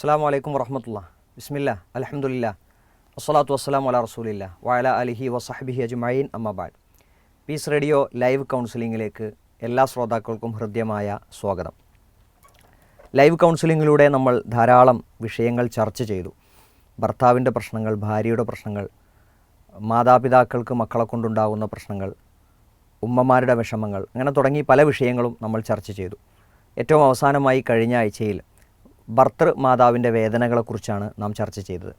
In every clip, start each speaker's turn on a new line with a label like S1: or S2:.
S1: അസ്സലാമു അലൈക്കും വറഹ്മത്തുള്ളാഹി. ബിസ്മില്ലാ അൽഹംദുലില്ലാ വസ്സലാത്തു വസ്സലാമു അലാ റസൂലില്ലാ വഅലാ അലിഹി വസഹ്ബിഹി അജ്മഈൻ അമ്മാ ബഅദ്. പീസ് റേഡിയോ ലൈവ് കൗൺസിലിങ്ങിലേക്ക് എല്ലാ ശ്രോതാക്കൾക്കും ഹൃദ്യമായ സ്വാഗതം. ലൈവ് കൗൺസിലിങ്ങിലൂടെ നമ്മൾ ധാരാളം വിഷയങ്ങൾ ചർച്ച ചെയ്തു. ഭർത്താവിൻ്റെ പ്രശ്നങ്ങൾ, ഭാര്യയുടെ പ്രശ്നങ്ങൾ, മാതാപിതാക്കൾക്ക് മക്കളെ കൊണ്ടുണ്ടാകുന്ന പ്രശ്നങ്ങൾ, ഉമ്മമാരുടെ വിഷമങ്ങൾ, അങ്ങനെ തുടങ്ങി പല വിഷയങ്ങളും നമ്മൾ ചർച്ച ചെയ്തു. ഏറ്റവും അവസാനമായി കഴിഞ്ഞ ആഴ്ചയിൽ ഭർത്തൃ മാതാവിൻ്റെ വേദനകളെക്കുറിച്ചാണ് നാം ചർച്ച ചെയ്തത്.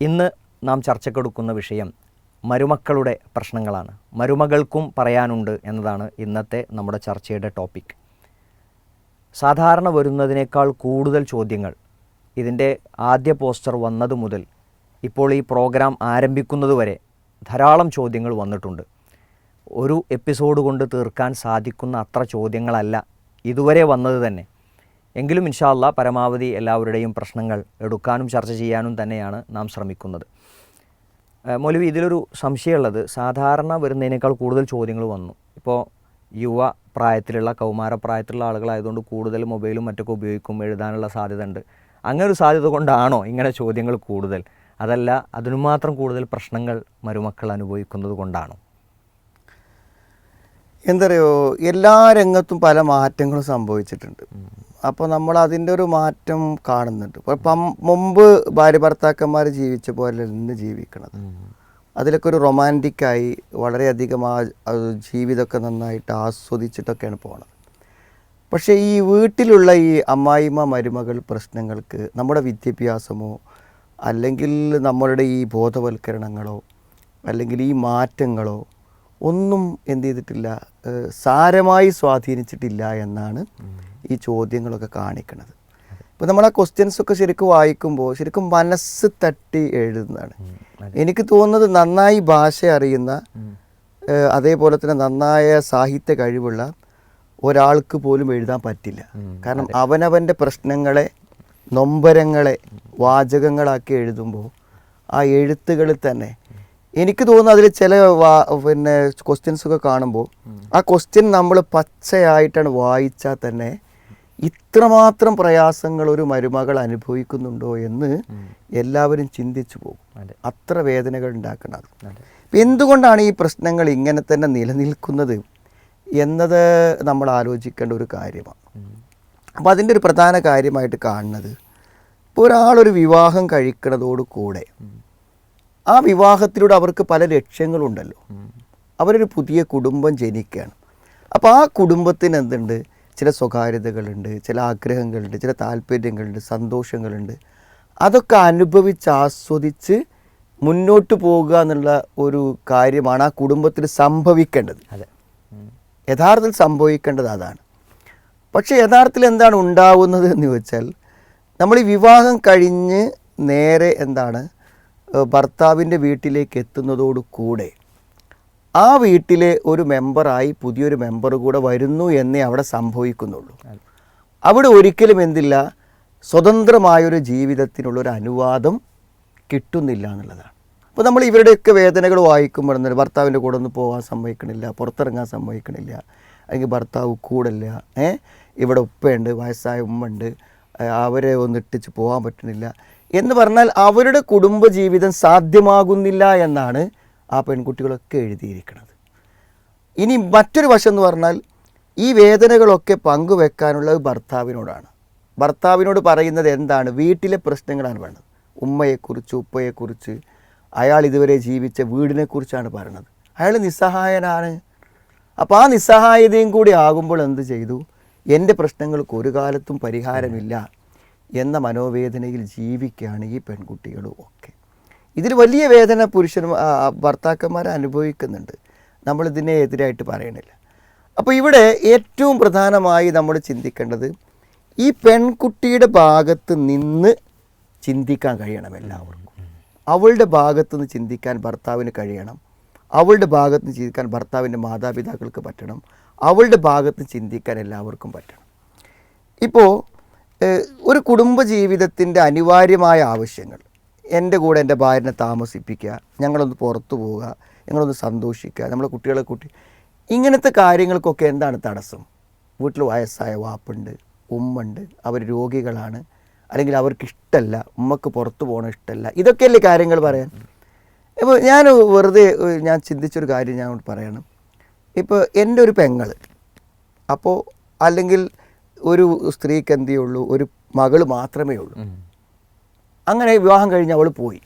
S1: ഇന്ന് നാം ചർച്ചക്കെടുക്കുന്ന വിഷയം മരുമക്കളുടെ പ്രശ്നങ്ങളാണ്. മരുമകൾക്കും പറയാനുണ്ട് എന്നതാണ് ഇന്നത്തെ നമ്മുടെ ചർച്ചയുടെ ടോപ്പിക്. സാധാരണ വരുന്നതിനേക്കാൾ കൂടുതൽ ചോദ്യങ്ങൾ ഇതിൻ്റെ ആദ്യ പോസ്റ്റർ വന്നത് മുതൽ ഇപ്പോൾ ഈ പ്രോഗ്രാം ആരംഭിക്കുന്നത് വരെ ധാരാളം ചോദ്യങ്ങൾ വന്നിട്ടുണ്ട്. ഒരു എപ്പിസോഡ് കൊണ്ട് തീർക്കാൻ സാധിക്കുന്ന അത്ര ചോദ്യങ്ങളല്ല ഇതുവരെ വന്നത് തന്നെ. എങ്കിലും ഇൻഷാ അല്ലാഹ് പരമാവധി എല്ലാവരുടെയും പ്രശ്നങ്ങൾ എടുക്കാനും ചർച്ച ചെയ്യാനും തന്നെയാണ് നാം ശ്രമിക്കുന്നത്. മൗലവി, ഇതിലൊരു സംശയമുള്ളത്, സാധാരണ വരുന്നതിനേക്കാൾ കൂടുതൽ ചോദ്യങ്ങൾ വന്നു. ഇപ്പോൾ യുവ പ്രായത്തിലുള്ള കൗമാരപ്രായത്തിലുള്ള ആളുകളായതുകൊണ്ട് കൂടുതൽ മൊബൈലും മറ്റൊക്കെ ഉപയോഗിക്കും, എഴുതാനുള്ള സാധ്യത ഉണ്ട്. അങ്ങനെ ഒരു സാധ്യത കൊണ്ടാണോ ഇങ്ങനെ ചോദ്യങ്ങൾ കൂടുതൽ? അതല്ല അതിനു മാത്രം കൂടുതൽ പ്രശ്നങ്ങൾ മരുമക്കൾ അനുഭവിക്കുന്നത് കൊണ്ടാണോ?
S2: എന്തറിയോ, എല്ലാ രംഗത്തും പല മാറ്റങ്ങളും സംഭവിച്ചിട്ടുണ്ട്. അപ്പോൾ നമ്മൾ അതിൻ്റെ ഒരു മാറ്റം കാണുന്നുണ്ട്. ഇപ്പം മുമ്പ് ഭാര്യ ഭർത്താക്കന്മാർ ജീവിച്ച പോലെ ഇന്ന് ജീവിക്കണത്. അതിലൊക്കെ ഒരു റൊമാൻറ്റിക്കായി വളരെയധികം ജീവിതമൊക്കെ നന്നായിട്ട് ആസ്വദിച്ചിട്ടൊക്കെയാണ് പോണത്. പക്ഷേ ഈ വീട്ടിലുള്ള ഈ അമ്മായിമ്മ മരുമകൾ പ്രശ്നങ്ങൾക്ക് നമ്മുടെ വിദ്യാഭ്യാസമോ അല്ലെങ്കിൽ നമ്മളുടെ ഈ ബോധവൽക്കരണങ്ങളോ അല്ലെങ്കിൽ ഈ മാറ്റങ്ങളോ ഒന്നും എന്ത് ചെയ്തിട്ടില്ല, സാരമായി സ്വാധീനിച്ചിട്ടില്ല എന്നാണ് ഈ ചോദ്യങ്ങളൊക്കെ കാണിക്കുന്നത്. ഇപ്പോൾ നമ്മൾ ആ ക്വസ്റ്റ്യൻസൊക്കെ ശരിക്കും വായിക്കുമ്പോൾ ശരിക്കും മനസ്സ് തട്ടി എഴുതുന്നതാണ്. എനിക്ക് തോന്നുന്നത് നന്നായി ഭാഷ അറിയുന്ന അതേപോലെ തന്നെ നന്നായ സാഹിത്യ കഴിവുള്ള ഒരാൾക്ക് പോലും എഴുതാൻ പറ്റില്ല. കാരണം അവനവൻ്റെ പ്രശ്നങ്ങളെ, നൊമ്പരങ്ങളെ വാചകങ്ങളാക്കി എഴുതുമ്പോൾ ആ എഴുത്തുകളിൽ തന്നെ എനിക്ക് തോന്നുന്നു അതിൽ ചില ക്വസ്റ്റ്യൻസൊക്കെ കാണുമ്പോൾ ആ ക്വസ്റ്റ്യൻ നമ്മൾ പച്ചയായിട്ടാണ് വായിച്ചാൽ തന്നെ ഇത്രമാത്രം പ്രയാസങ്ങൾ ഒരു മരുമകൾ അനുഭവിക്കുന്നുണ്ടോ എന്ന് എല്ലാവരും ചിന്തിച്ചു പോകും. അത്ര വേദനകൾ ഉണ്ടാക്കുന്നത്. എന്തുകൊണ്ടാണ് ഈ പ്രശ്നങ്ങൾ ഇങ്ങനെ തന്നെ നിലനിൽക്കുന്നത് എന്നത് നമ്മൾ ആലോചിക്കേണ്ട ഒരു കാര്യമാണ്. അപ്പോൾ അതിൻ്റെ ഒരു പ്രധാന കാര്യമായിട്ട് കാണുന്നത്, ഇപ്പോൾ ഒരാളൊരു വിവാഹം കഴിക്കുന്നതോട് കൂടെ ആ വിവാഹത്തിലൂടെ അവർക്ക് പല ലക്ഷ്യങ്ങളുണ്ടല്ലോ. അവരൊരു പുതിയ കുടുംബം ജനിക്കുകയാണ്. അപ്പോൾ ആ കുടുംബത്തിന് എന്തുണ്ട്, ചില സ്വകാര്യതകളുണ്ട്, ചില ആഗ്രഹങ്ങളുണ്ട്, ചില താല്പര്യങ്ങളുണ്ട്, സന്തോഷങ്ങളുണ്ട്. അതൊക്കെ അനുഭവിച്ച് ആസ്വദിച്ച് മുന്നോട്ട് പോകുക എന്നുള്ള ഒരു കാര്യമാണ് ആ കുടുംബത്തിൽ സംഭവിക്കേണ്ടത്. യഥാർത്ഥത്തിൽ സംഭവിക്കേണ്ടത് അതാണ്. പക്ഷേ യഥാർത്ഥത്തിൽ എന്താണ് ഉണ്ടാവുന്നത് എന്ന് ചോദിച്ചാൽ, നമ്മൾ ഈ വിവാഹം കഴിഞ്ഞ് നേരെ എന്താണ് ഭർത്താവിൻ്റെ വീട്ടിലേക്ക് എത്തുന്നതോടു കൂടെ ആ വീട്ടിലെ ഒരു മെമ്പറായി പുതിയൊരു മെമ്പർ കൂടെ വരുന്നു എന്നേ അവിടെ സംഭവിക്കുന്നുള്ളൂ. അവിടെ ഒരിക്കലും എന്തില്ല, സ്വതന്ത്രമായൊരു ജീവിതത്തിനുള്ളൊരു അനുവാദം കിട്ടുന്നില്ല എന്നുള്ളതാണ്. അപ്പോൾ നമ്മൾ ഇവരുടെയൊക്കെ വേദനകൾ വായിക്കുമ്പോൾ ഭർത്താവിൻ്റെ കൂടെ ഒന്ന് പോകാൻ സമ്മതിക്കണില്ല, പുറത്തിറങ്ങാൻ സമ്മതിക്കണില്ല, അല്ലെങ്കിൽ ഭർത്താവ് കൂടില്ല, ഇവിടെ ഉപ്പയുണ്ട്, വയസ്സായ ഉമ്മ ഉണ്ട്, അവരെ ഒന്ന് ഇട്ടിച്ച് പോകാൻ പറ്റണില്ല എന്ന് പറഞ്ഞാൽ അവരുടെ കുടുംബജീവിതം സാധ്യമാകുന്നില്ല എന്നാണ് ആ പെൺകുട്ടികളൊക്കെ എഴുതിയിരിക്കുന്നത്. ഇനി മറ്റൊരു വശം എന്ന് പറഞ്ഞാൽ, ഈ വേദനകളൊക്കെ പങ്കുവെക്കാനുള്ളത് ഭർത്താവിനോടാണ്. ഭർത്താവിനോട് പറയുന്നത് എന്താണ്, വീട്ടിലെ പ്രശ്നങ്ങളാണ് വേണ്ടത്. ഉമ്മയെക്കുറിച്ച്, ഉപ്പയെക്കുറിച്ച്, അയാൾ ഇതുവരെ ജീവിച്ച വീടിനെക്കുറിച്ചാണ് പറയുന്നത്. അയാൾ നിസ്സഹായനാണ്. അപ്പോൾ ആ നിസ്സഹായതയും കൂടി ആകുമ്പോൾ എന്ത് ചെയ്തു, എൻ്റെ പ്രശ്നങ്ങൾക്ക് ഒരു കാലത്തും പരിഹാരമില്ല എന്ന മനോവേദനയിൽ ജീവിക്കുകയാണ് ഈ പെൺകുട്ടികളും ഒക്കെ. ഇതിൽ വലിയ വേദന ഭർത്താക്കന്മാർ അനുഭവിക്കുന്നുണ്ട്. നമ്മളിതിനെ എതിരായിട്ട് പറയണില്ല. അപ്പോൾ ഇവിടെ ഏറ്റവും പ്രധാനമായി നമ്മൾ ചിന്തിക്കേണ്ടത്, ഈ പെൺകുട്ടിയുടെ ഭാഗത്ത് നിന്ന് ചിന്തിക്കാൻ കഴിയണം എല്ലാവർക്കും. അവളുടെ ഭാഗത്ത് നിന്ന് ചിന്തിക്കാൻ ഭർത്താവിന് കഴിയണം. അവളുടെ ഭാഗത്ത് നിന്ന് ചിന്തിക്കാൻ ഭർത്താവിൻ്റെ മാതാപിതാക്കൾക്ക് പറ്റണം. അവളുടെ ഭാഗത്ത് ചിന്തിക്കാൻ എല്ലാവർക്കും പറ്റണം. ഇപ്പോൾ ഒരു കുടുംബജീവിതത്തിൻ്റെ അനിവാര്യമായ ആവശ്യങ്ങൾ, എൻ്റെ കൂടെ എൻ്റെ ഭാര്യനെ താമസിപ്പിക്കുക, ഞങ്ങളൊന്ന് പുറത്തു പോവുക, ഞങ്ങളൊന്ന് സന്തോഷിക്കുക, നമ്മളെ കുട്ടികളെ കൂട്ടി, ഇങ്ങനത്തെ കാര്യങ്ങൾക്കൊക്കെ എന്താണ് തടസ്സം? വീട്ടിൽ വയസ്സായ വാപ്പുണ്ട്, ഉമ്മുണ്ട്, അവർ രോഗികളാണ്, അല്ലെങ്കിൽ അവർക്ക് ഇഷ്ടമല്ല, ഉമ്മക്ക് പുറത്ത് പോകണം ഇഷ്ടമല്ല, ഇതൊക്കെയല്ലേ കാര്യങ്ങൾ പറയാൻ. ഇപ്പോൾ ഞാൻ വെറുതെ ഞാൻ ചിന്തിച്ചൊരു കാര്യം ഞാൻ പറയണം. ഇപ്പോൾ എൻ്റെ ഒരു പെങ്ങൾ, അപ്പോൾ അല്ലെങ്കിൽ ഒരു സ്ത്രീക്ക് എന്തേ ഉള്ളൂ, ഒരു മകൾ മാത്രമേ ഉള്ളൂ. അങ്ങനെ വിവാഹം കഴിഞ്ഞ് അവൾ പോയി.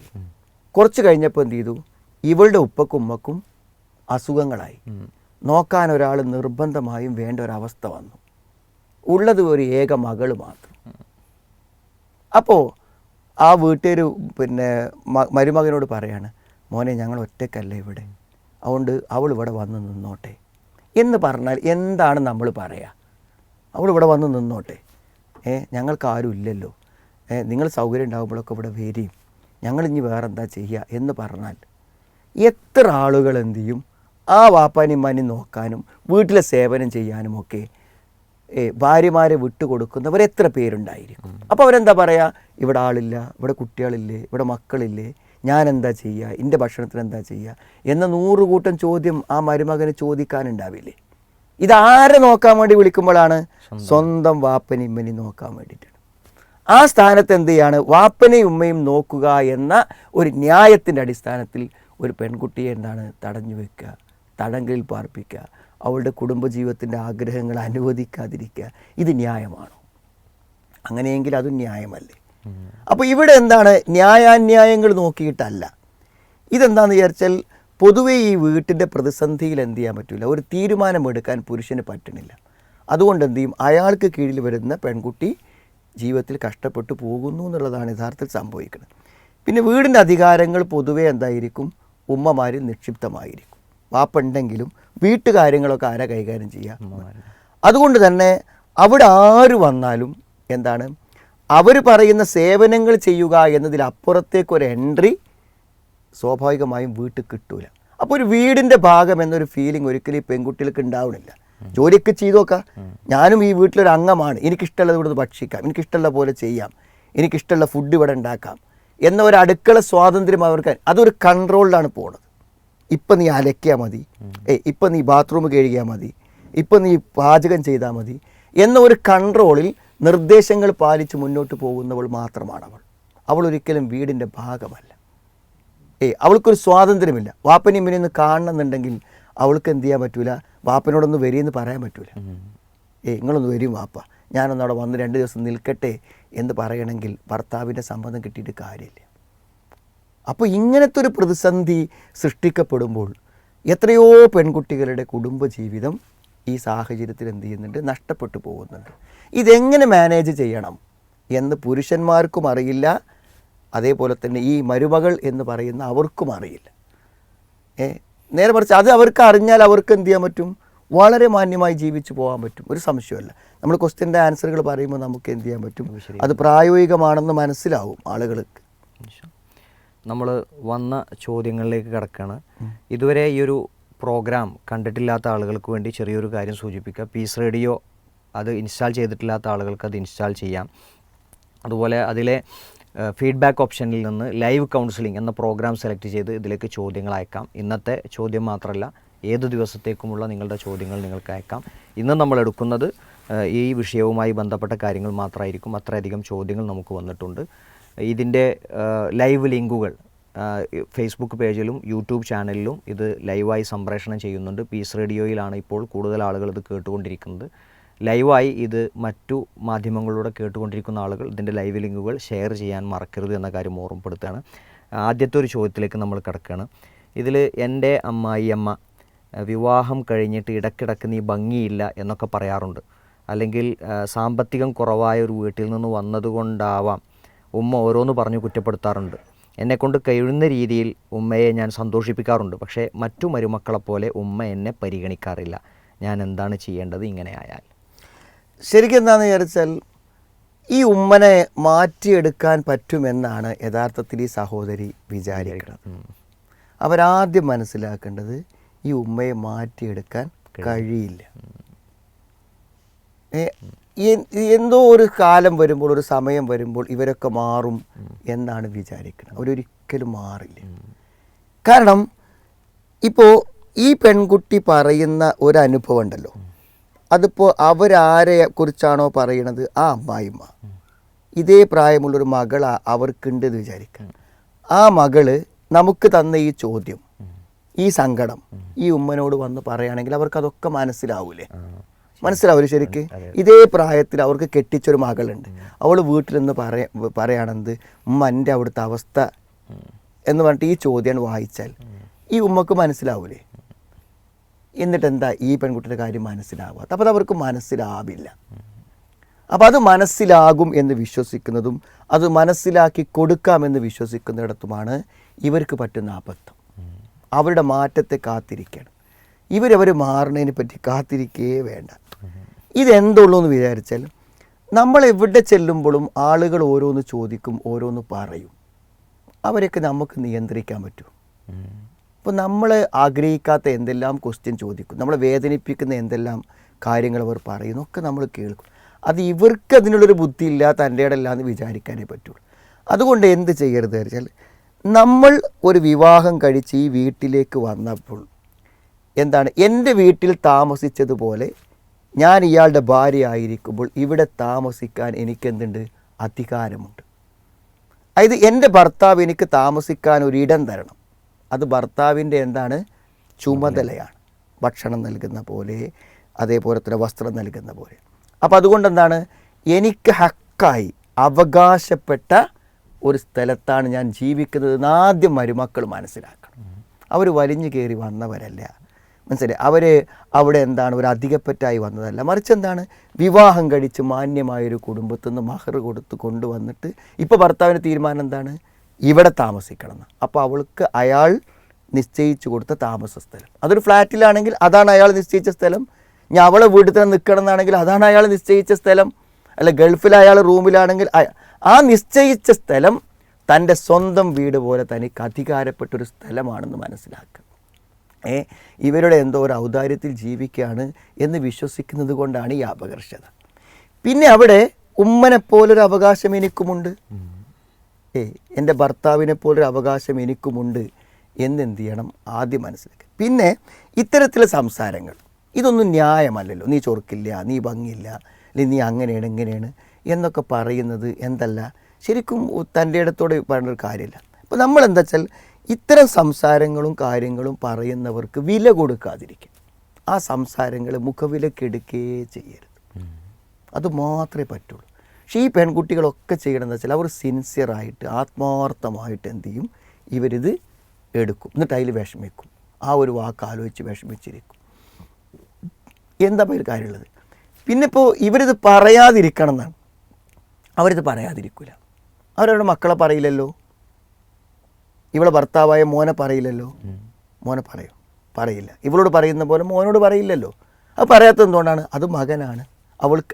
S2: കുറച്ച് കഴിഞ്ഞപ്പോൾ എന്ത് ചെയ്തു, ഇവളുടെ ഉപ്പക്കും ഉമ്മക്കും അസുഖങ്ങളായി. നോക്കാൻ ഒരാൾ നിർബന്ധമായും വേണ്ട ഒരവസ്ഥ വന്നു. ഉള്ളത് ഒരു ഏക മകൾ മാത്രം. അപ്പോൾ ആ വീട്ടുകാർ പിന്നെ മരുമകനോട് പറയാണ്, മോനെ ഞങ്ങൾ ഒറ്റയ്ക്കല്ല ഇവിടെ, അതുകൊണ്ട് അവൾ ഇവിടെ വന്ന് നിന്നോട്ടെ എന്ന് പറഞ്ഞാൽ എന്താണ് നമ്മൾ പറയുക? അവൾ ഇവിടെ വന്ന് നിന്നോട്ടെ, ഞങ്ങൾക്ക് ആരും ഇല്ലല്ലോ, നിങ്ങൾ സൗകര്യം ഉണ്ടാകുമ്പോഴൊക്കെ ഇവിടെ വരും, ഞങ്ങളിനി വേറെ എന്താ ചെയ്യുക എന്ന് പറഞ്ഞാൽ എത്ര ആളുകൾ എന്ത് ചെയ്യും? ആ വാപ്പാനും ഉമ്മാനും നോക്കാനും വീട്ടിലെ സേവനം ചെയ്യാനുമൊക്കെ ഭാര്യമാരെ വിട്ടുകൊടുക്കുന്നവർ എത്ര പേരുണ്ടായിരിക്കും. അപ്പോൾ അവരെന്താ പറയുക? ഇവിടെ ആളില്ല, ഇവിടെ കുട്ടികളില്ലേ, ഇവിടെ മക്കളില്ലേ, ഞാൻ എന്താ ചെയ്യുക, എൻ്റെ ഭക്ഷണത്തിന് എന്താ ചെയ്യുക എന്ന 100 കൂട്ടം ചോദ്യം ആ മരുമകന് ചോദിക്കാനുണ്ടാവില്ലേ? ഇതാരെ നോക്കാൻ വേണ്ടി വിളിക്കുമ്പോഴാണ്? സ്വന്തം വാപ്പനെയും ഉമ്മനെയും നോക്കാൻ വേണ്ടിയിട്ടാണ്. ആ സ്ഥാനത്ത് എന്ത് ചെയ്യാണ്? വാപ്പനെയും ഉമ്മയും നോക്കുക എന്ന ഒരു ന്യായത്തിൻ്റെ അടിസ്ഥാനത്തിൽ ഒരു പെൺകുട്ടിയെ എന്താണ് തടഞ്ഞു വെക്കുക, തടങ്കലിൽ പാർപ്പിക്കുക, അവളുടെ കുടുംബജീവിതത്തിൻ്റെ ആഗ്രഹങ്ങൾ അനുവദിക്കാതിരിക്കുക. ഇത് ന്യായമാണോ? അങ്ങനെയെങ്കിൽ അതും ന്യായമല്ലേ? അപ്പോൾ ഇവിടെ എന്താണ്? ന്യായാന്യായങ്ങൾ നോക്കിയിട്ടല്ല. ഇതെന്താണെന്ന് വിചാരിച്ചാൽ പൊതുവേ ഈ വീട്ടിൻ്റെ പ്രതിസന്ധിയിൽ എന്ത് ചെയ്യാൻ പറ്റില്ല, ഒരു തീരുമാനമെടുക്കാൻ പുരുഷന് പറ്റണില്ല. അതുകൊണ്ട് എന്ത് ചെയ്യും? അയാൾക്ക് കീഴിൽ വരുന്ന പെൺകുട്ടി ജീവിതത്തിൽ കഷ്ടപ്പെട്ടു പോകുന്നു എന്നുള്ളതാണ് യഥാർത്ഥത്തിൽ സംഭവിക്കുന്നത്. പിന്നെ വീടിൻ്റെ അധികാരങ്ങൾ പൊതുവേ എന്തായിരിക്കും? ഉമ്മമാരിൽ നിക്ഷിപ്തമായിരിക്കും. വാപ്പുണ്ടെങ്കിലും വീട്ടുകാര്യങ്ങളൊക്കെ ആരാ കൈകാര്യം ചെയ്യുക? അതുകൊണ്ട് തന്നെ അവിടെ ആര് വന്നാലും എന്താണ്, അവർ പറയുന്ന സേവനങ്ങൾ ചെയ്യുക എന്നതിലപ്പുറത്തേക്കൊരു എൻട്രി സ്വാഭാവികമായും വീട്ടിൽ കിട്ടൂല. അപ്പോൾ ഒരു വീടിൻ്റെ ഭാഗം എന്നൊരു ഫീലിംഗ് ഒരിക്കലും ഈ പെൺകുട്ടികൾക്ക് ഉണ്ടാവണില്ല. ജോലിയൊക്കെ ചെയ്തു നോക്കാം, ഞാനും ഈ വീട്ടിലൊരു അംഗമാണ്, എനിക്കിഷ്ടമുള്ളത് ഇവിടുന്ന് ഭക്ഷിക്കാം, എനിക്കിഷ്ടമുള്ള പോലെ ചെയ്യാം, എനിക്കിഷ്ടമുള്ള ഫുഡ് ഇവിടെ ഉണ്ടാക്കാം എന്ന ഒരു അടുക്കള സ്വാതന്ത്ര്യം അവർക്ക്, അതൊരു കൺട്രോളിലാണ് പോകുന്നത്. ഇപ്പം നീ അലക്കിയാൽ മതി, ഇപ്പം നീ ബാത്റൂം കഴുകിയാൽ മതി, ഇപ്പം നീ പാചകം ചെയ്താൽ മതി എന്ന ഒരു കൺട്രോളിൽ നിർദ്ദേശങ്ങൾ പാലിച്ച് മുന്നോട്ട് പോകുന്നവൾ മാത്രമാണ് അവൾ. അവൾ ഒരിക്കലും വീടിൻ്റെ ഭാഗമല്ല. അവൾക്കൊരു സ്വാതന്ത്ര്യമില്ല. വാപ്പനെയും ഇമ്മനെയൊന്ന് കാണണമെന്നുണ്ടെങ്കിൽ അവൾക്ക് എന്ത് ചെയ്യാൻ പറ്റൂല? വാപ്പനോടൊന്ന് വരിയെന്ന് പറയാൻ പറ്റൂല. നിങ്ങളൊന്ന് വരും വാപ്പ, ഞാനൊന്ന് അവിടെ വന്ന് 2 ദിവസം നിൽക്കട്ടെ എന്ന് പറയണമെങ്കിൽ ഭർത്താവിൻ്റെ സമ്മതം കിട്ടിയിട്ട് കാര്യമില്ല. അപ്പോൾ ഇങ്ങനത്തെ ഒരു പ്രതിസന്ധി സൃഷ്ടിക്കപ്പെടുമ്പോൾ എത്രയോ പെൺകുട്ടികളുടെ കുടുംബജീവിതം ഈ സാഹചര്യത്തിൽ എന്ത് ചെയ്യുന്നുണ്ട്? നഷ്ടപ്പെട്ടു പോകുന്നുണ്ട്. ഇതെങ്ങനെ മാനേജ് ചെയ്യണം എന്ന് പുരുഷന്മാർക്കും അറിയില്ല, അതേപോലെ തന്നെ ഈ മരുമകൾ എന്ന് പറയുന്ന അവർക്കും അറിയില്ല. നേരെ മറിച്ച് അത് അവർക്ക് അറിഞ്ഞാൽ അവർക്ക് എന്ത് ചെയ്യാൻ പറ്റും? വളരെ മാന്യമായി ജീവിച്ചു പോകാൻ പറ്റും, ഒരു സംശയമല്ല. നമ്മൾ ക്വസ്റ്റ്യൻ്റെ ആൻസറുകൾ പറയുമ്പോൾ നമുക്ക് എന്ത് ചെയ്യാൻ പറ്റും? അത് പ്രായോഗികമാണെന്ന് മനസ്സിലാവും ആളുകൾക്ക്.
S1: നമ്മൾ വന്ന ചോദ്യങ്ങളിലേക്ക് കിടക്കുകയാണ്. ഇതുവരെ ഈ ഒരു പ്രോഗ്രാം കണ്ടിട്ടില്ലാത്ത ആളുകൾക്ക് വേണ്ടി ചെറിയൊരു കാര്യം സൂചിപ്പിക്കുക. പീസ് റേഡിയോ അത് ഇൻസ്റ്റാൾ ചെയ്തിട്ടില്ലാത്ത ആളുകൾക്ക് അത് ഇൻസ്റ്റാൾ ചെയ്യാം. അതുപോലെ അതിലെ ഫീഡ്ബാക്ക് ഓപ്ഷനിൽ നിന്ന് ലൈവ് കൗൺസിലിംഗ് എന്ന പ്രോഗ്രാം സെലക്ട് ചെയ്ത് ഇതിലേക്ക് ചോദ്യങ്ങൾ അയക്കാം. ഇന്നത്തെ ചോദ്യം മാത്രമല്ല, ഏത് ദിവസത്തേക്കുമുള്ള നിങ്ങളുടെ ചോദ്യങ്ങൾ നിങ്ങൾക്ക് അയക്കാം. ഇന്ന് നമ്മൾ എടുക്കുന്നത് ഈ വിഷയവുമായി ബന്ധപ്പെട്ട കാര്യങ്ങൾ മാത്രമായിരിക്കും. അത്രയധികം ചോദ്യങ്ങൾ നമുക്ക് വന്നിട്ടുണ്ട്. ഇതിൻ്റെ ലൈവ് ലിങ്കുകൾ ഫേസ്ബുക്ക് പേജിലും യൂട്യൂബ് ചാനലിലും ഇത് ലൈവായി സംപ്രേഷണം ചെയ്യുന്നുണ്ട്. പീസ് റേഡിയോയിലാണ് ഇപ്പോൾ കൂടുതൽ ആളുകൾ ഇത് കേട്ടുകൊണ്ടിരിക്കുന്നത്. ലൈവായി ഇത് മറ്റു മാധ്യമങ്ങളിലൂടെ കേട്ടുകൊണ്ടിരിക്കുന്ന ആളുകൾ ഇതിൻ്റെ ലൈവ് ലിങ്കുകൾ ഷെയർ ചെയ്യാൻ മറക്കരുത് എന്ന കാര്യം ഓർമ്മപ്പെടുത്തുകയാണ്. ആദ്യത്തെ ഒരു ചോദ്യത്തിലേക്ക് നമ്മൾ കിടക്കുകയാണ്. ഇതിൽ എൻ്റെ അമ്മായിയമ്മ വിവാഹം കഴിഞ്ഞിട്ട് ഇടയ്ക്കിടയ്ക്ക് നീ ഭംഗിയില്ല എന്നൊക്കെ പറയാറുണ്ട്. അല്ലെങ്കിൽ സാമ്പത്തികം കുറവായ ഒരു വീട്ടിൽ നിന്ന് വന്നതുകൊണ്ടാവാം ഉമ്മ ഓരോന്ന് പറഞ്ഞു കുറ്റപ്പെടുത്താറുണ്ട്. എന്നെക്കൊണ്ട് കഴിയുന്ന രീതിയിൽ ഉമ്മയെ ഞാൻ സന്തോഷിപ്പിക്കാറുണ്ട്. പക്ഷേ മറ്റു മരുമക്കളെപ്പോലെ ഉമ്മ എന്നെ പരിഗണിക്കാറില്ല. ഞാൻ എന്താണ് ചെയ്യേണ്ടത് ഇങ്ങനെ ആയാൽ?
S2: ശരിക്കും എന്താണെന്ന് വിചാരിച്ചാൽ ഈ ഉമ്മനെ മാറ്റിയെടുക്കാൻ പറ്റുമെന്നാണ് യഥാർത്ഥത്തിൽ ഈ സഹോദരി വിചാരിക്കുന്നത്. അവരാദ്യം മനസ്സിലാക്കേണ്ടത് ഈ ഉമ്മയെ മാറ്റിയെടുക്കാൻ കഴിയില്ല. എന്തോ ഒരു കാലം വരുമ്പോൾ, ഒരു സമയം വരുമ്പോൾ ഇവരൊക്കെ മാറും എന്നാണ് വിചാരിക്കുന്നത്. അവരൊരിക്കലും മാറില്ല. കാരണം ഇപ്പോൾ ഈ പെൺകുട്ടി പറയുന്ന ഒരു അനുഭവം ഉണ്ടല്ലോ, അതിപ്പോൾ അവരാരെ കുറിച്ചാണോ പറയണത്? ആ അമ്മായിമ്മ. ഇതേ പ്രായമുള്ളൊരു മകൾ അവർക്കുണ്ട് എന്ന് വിചാരിക്കുക. ആ മകള് നമുക്ക് തന്ന ഈ ചോദ്യം, ഈ സങ്കടം ഈ ഉമ്മനോട് വന്ന് പറയുകയാണെങ്കിൽ അവർക്ക് അതൊക്കെ മനസ്സിലാവൂലേ? മനസ്സിലാവൂലേ ശരിക്ക്? ഇതേ പ്രായത്തിൽ അവർക്ക് കെട്ടിച്ചൊരു മകളുണ്ട്, അവൾ വീട്ടിൽ നിന്ന് പറയുകയാണെന്ത്, ഉമ്മ എൻ്റെ അവിടുത്തെ അവസ്ഥ എന്ന് പറഞ്ഞിട്ട് ഈ ചോദ്യം വായിച്ചാൽ ഈ ഉമ്മക്ക് മനസ്സിലാവൂലേ? എന്നിട്ട് എന്താ ഈ പെൺകുട്ടിയുടെ കാര്യം മനസ്സിലാവാത്ത? അപ്പോൾ അത് അവർക്ക് മനസ്സിലാവില്ല. അപ്പോൾ അത് മനസ്സിലാകും എന്ന് വിശ്വസിക്കുന്നതും അത് മനസ്സിലാക്കി കൊടുക്കാമെന്ന് വിശ്വസിക്കുന്നിടത്തുമാണ് ഇവർക്ക് പറ്റുന്ന അബദ്ധം. അവരുടെ മാറ്റത്തെ കാത്തിരിക്കണം. ഇവരവർ മാറുന്നതിനെ പറ്റി കാത്തിരിക്കേ വേണ്ട. ഇതെന്തുള്ളൂ എന്ന് വിചാരിച്ചാൽ നമ്മൾ എവിടെ ചെല്ലുമ്പോഴും ആളുകൾ ഓരോന്ന് ചോദിക്കും, ഓരോന്ന് പറയും. അവരെയൊക്കെ നമുക്ക് നിയന്ത്രിക്കാൻ പറ്റും. അപ്പോൾ നമ്മൾ ആഗ്രഹിക്കാത്ത എന്തെല്ലാം ക്വസ്റ്റ്യൻ ചോദിക്കും, നമ്മളെ വേദനിപ്പിക്കുന്ന എന്തെല്ലാം കാര്യങ്ങൾ അവർ പറയുന്നു ഒക്കെ നമ്മൾ കേൾക്കും. അത് ഇവർക്ക് അതിനുള്ളൊരു ബുദ്ധിയില്ല, തൻ്റെ ഇടയില്ല എന്ന് വിചാരിക്കാനേ പറ്റുള്ളൂ. അതുകൊണ്ട് എന്ത് ചെയ്യരുത് വെച്ചാൽ, നമ്മൾ ഒരു വിവാഹം കഴിച്ച് ഈ വീട്ടിലേക്ക് വന്നപ്പോൾ എന്താണ്, എൻ്റെ വീട്ടിൽ താമസിച്ചതുപോലെ ഞാൻ ഇയാളുടെ ഭാര്യ ആയിരിക്കുമ്പോൾ ഇവിടെ താമസിക്കാൻ എനിക്കെന്തുണ്ട്, അധികാരമുണ്ട്. അതായത് എൻ്റെ ഭർത്താവ് എനിക്ക് താമസിക്കാൻ ഒരിടം തരണം. അത് ഭർത്താവിൻ്റെ എന്താണ്, ചുമതലയാണ്. ഭക്ഷണം നൽകുന്ന പോലെ, അതേപോലെ തന്നെ വസ്ത്രം നൽകുന്ന പോലെ. അപ്പോൾ അതുകൊണ്ട് എന്താണ്, എനിക്ക് ഹക്കായി അവകാശപ്പെട്ട ഒരു സ്ഥലത്താണ് ഞാൻ ജീവിക്കുന്നത് എന്ന് ആദ്യം മരുമക്കൾ മനസ്സിലാക്കണം. അവർ വലിഞ്ഞു കയറി വന്നവരല്ല, മനസ്സിലായി? അവർ അവിടെ എന്താണ് ഒരു അധികപ്പറ്റായി വന്നതല്ല, മറിച്ച് എന്താണ്, വിവാഹം കഴിച്ച് മാന്യമായൊരു കുടുംബത്തിൽ നിന്ന് മഹർ കൊടുത്ത് കൊണ്ടുവന്നിട്ട് ഇപ്പോൾ ഭർത്താവിൻ്റെ തീരുമാനം എന്താണ്, ഇവിടെ താമസിക്കണം എന്ന്. അപ്പോൾ അവൾക്ക് അയാൾ നിശ്ചയിച്ചു കൊടുത്ത താമസ സ്ഥലം, അതൊരു ഫ്ലാറ്റിലാണെങ്കിൽ അതാണ് അയാൾ നിശ്ചയിച്ച സ്ഥലം. ഞാൻ അവളെ വീട്ടിൽ തന്നെ നിൽക്കണം എന്നാണെങ്കിൽ അതാണ് അയാൾ നിശ്ചയിച്ച സ്ഥലം. അല്ല ഗൾഫിൽ അയാൾ റൂമിലാണെങ്കിൽ ആ നിശ്ചയിച്ച സ്ഥലം തൻ്റെ സ്വന്തം വീട് പോലെ തനിക്ക് അധികാരപ്പെട്ടൊരു സ്ഥലമാണെന്ന് മനസ്സിലാക്കുക. ഇവരുടെ എന്തോ ഒരു ഔദാര്യത്തിൽ ജീവിക്കുകയാണ് എന്ന് വിശ്വസിക്കുന്നത് കൊണ്ടാണ് ഈ അപകർഷത. പിന്നെ അവിടെ ഉമ്മനെപ്പോലൊരു അവകാശം എനിക്കുമുണ്ട്, എൻ്റെ ഭർത്താവിനെ പോലൊരു അവകാശം എനിക്കുമുണ്ട് എന്നെന്ത് ചെയ്യണം, ആദ്യം മനസ്സിലാക്കുക. പിന്നെ ഇത്തരത്തിലുള്ള സംസാരങ്ങൾ ഇതൊന്നും ന്യായമല്ലല്ലോ, നീ ചൊറുക്കില്ല, നീ ഭംഗിയില്ല, അല്ലെങ്കിൽ നീ അങ്ങനെയാണ് ഇങ്ങനെയാണ് എന്നൊക്കെ പറയുന്നത് എന്തല്ല, ശരിക്കും തൻ്റെ ഇടത്തോടെ പറയുന്നൊരു കാര്യമില്ല. അപ്പോൾ നമ്മളെന്താ വെച്ചാൽ ഇത്തരം സംസാരങ്ങളും കാര്യങ്ങളും പറയുന്നവർക്ക് വില കൊടുക്കാതിരിക്കും. ആ സംസാരങ്ങൾ മുഖവിലക്കെടുക്കുകയേ ചെയ്യരുത്, അത് മാത്രമേ പറ്റുള്ളൂ. പക്ഷേ ഈ പെൺകുട്ടികളൊക്കെ ചെയ്യണമെന്ന് വെച്ചാൽ അവർ സിൻസിയറായിട്ട് ആത്മാർത്ഥമായിട്ട് എന്ത് ചെയ്യും, ഇവരിത് എടുക്കും, എന്നിട്ട് അതിൽ വിഷമിക്കും, ആ ഒരു വാക്ക് ആലോചിച്ച് വിഷമിച്ചിരിക്കും. എന്താ ഒരു കാര്യമുള്ളത്. പിന്നെ ഇപ്പോൾ ഇവരിത് പറയാതിരിക്കണം എന്നാണ്, അവരിത് പറയാതിരിക്കില്ല. അവരവരുടെ മക്കളെ പറയില്ലല്ലോ, ഇവളെ ഭർത്താവായ മോനെ പറയില്ലല്ലോ, മോനെ പറയില്ല. ഇവളോട് പറയുന്ന പോലെ മോനോട് പറയില്ലല്ലോ. അത് പറയാത്തത് എന്തുകൊണ്ടാണ്, അത് മകനാണ്,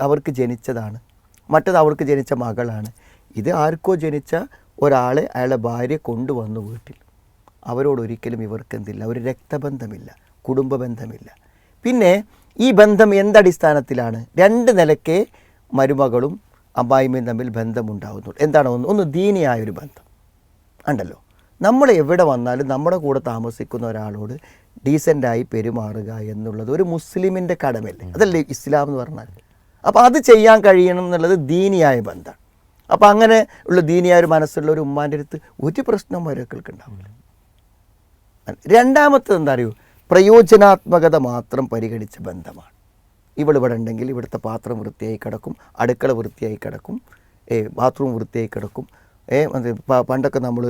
S2: അവർക്ക് ജനിച്ചതാണ്, മറ്റത് അവൾക്ക് ജനിച്ച മകളാണ്. ഇത് ആർക്കോ ജനിച്ച ഒരാളെ അയാളുടെ ഭാര്യ കൊണ്ടുവന്നു വീട്ടിൽ. അവരോടൊരിക്കലും ഇവർക്ക് എന്തില്ല, ഒരു രക്തബന്ധമില്ല, കുടുംബ ബന്ധമില്ല. പിന്നെ ഈ ബന്ധം എന്തടിസ്ഥാനത്തിലാണ്, രണ്ട് നിലയ്ക്ക് മരുമകളും അമ്മായിമ്മയും തമ്മിൽ ബന്ധമുണ്ടാകുന്നുള്ളൂ. എന്താണ്, ഒന്ന് ദീനിയായൊരു ബന്ധം ഉണ്ടല്ലോ. നമ്മൾ എവിടെ വന്നാലും നമ്മുടെ കൂടെ താമസിക്കുന്ന ഒരാളോട് ഡീസൻ്റായി പെരുമാറുക എന്നുള്ളത് ഒരു മുസ്ലിമിൻ്റെ കടമയല്ലേ, അതല്ലേ ഇസ്ലാം എന്ന് പറഞ്ഞാൽ. അപ്പോൾ അത് ചെയ്യാൻ കഴിയണം എന്നുള്ളത് ദീനിയായ ബന്ധമാണ്. അപ്പോൾ അങ്ങനെ ഉള്ള ദീനിയായ ഒരു മനസ്സുള്ള ഒരു ഉമ്മാൻ്റെ അടുത്ത് ഒരു പ്രശ്നം മരുമക്കൾക്ക് ഉണ്ടാവില്ല. രണ്ടാമത്തത് എന്താ അറിയൂ, പ്രയോജനാത്മകത മാത്രം പരിഗണിച്ച ബന്ധമാണ്. ഇവളിവിടെ ഉണ്ടെങ്കിൽ ഇവിടുത്തെ പാത്രം വൃത്തിയായി കിടക്കും, അടുക്കള വൃത്തിയായി കിടക്കും, ബാത്റൂം വൃത്തിയായി കിടക്കും. പണ്ടൊക്കെ നമ്മൾ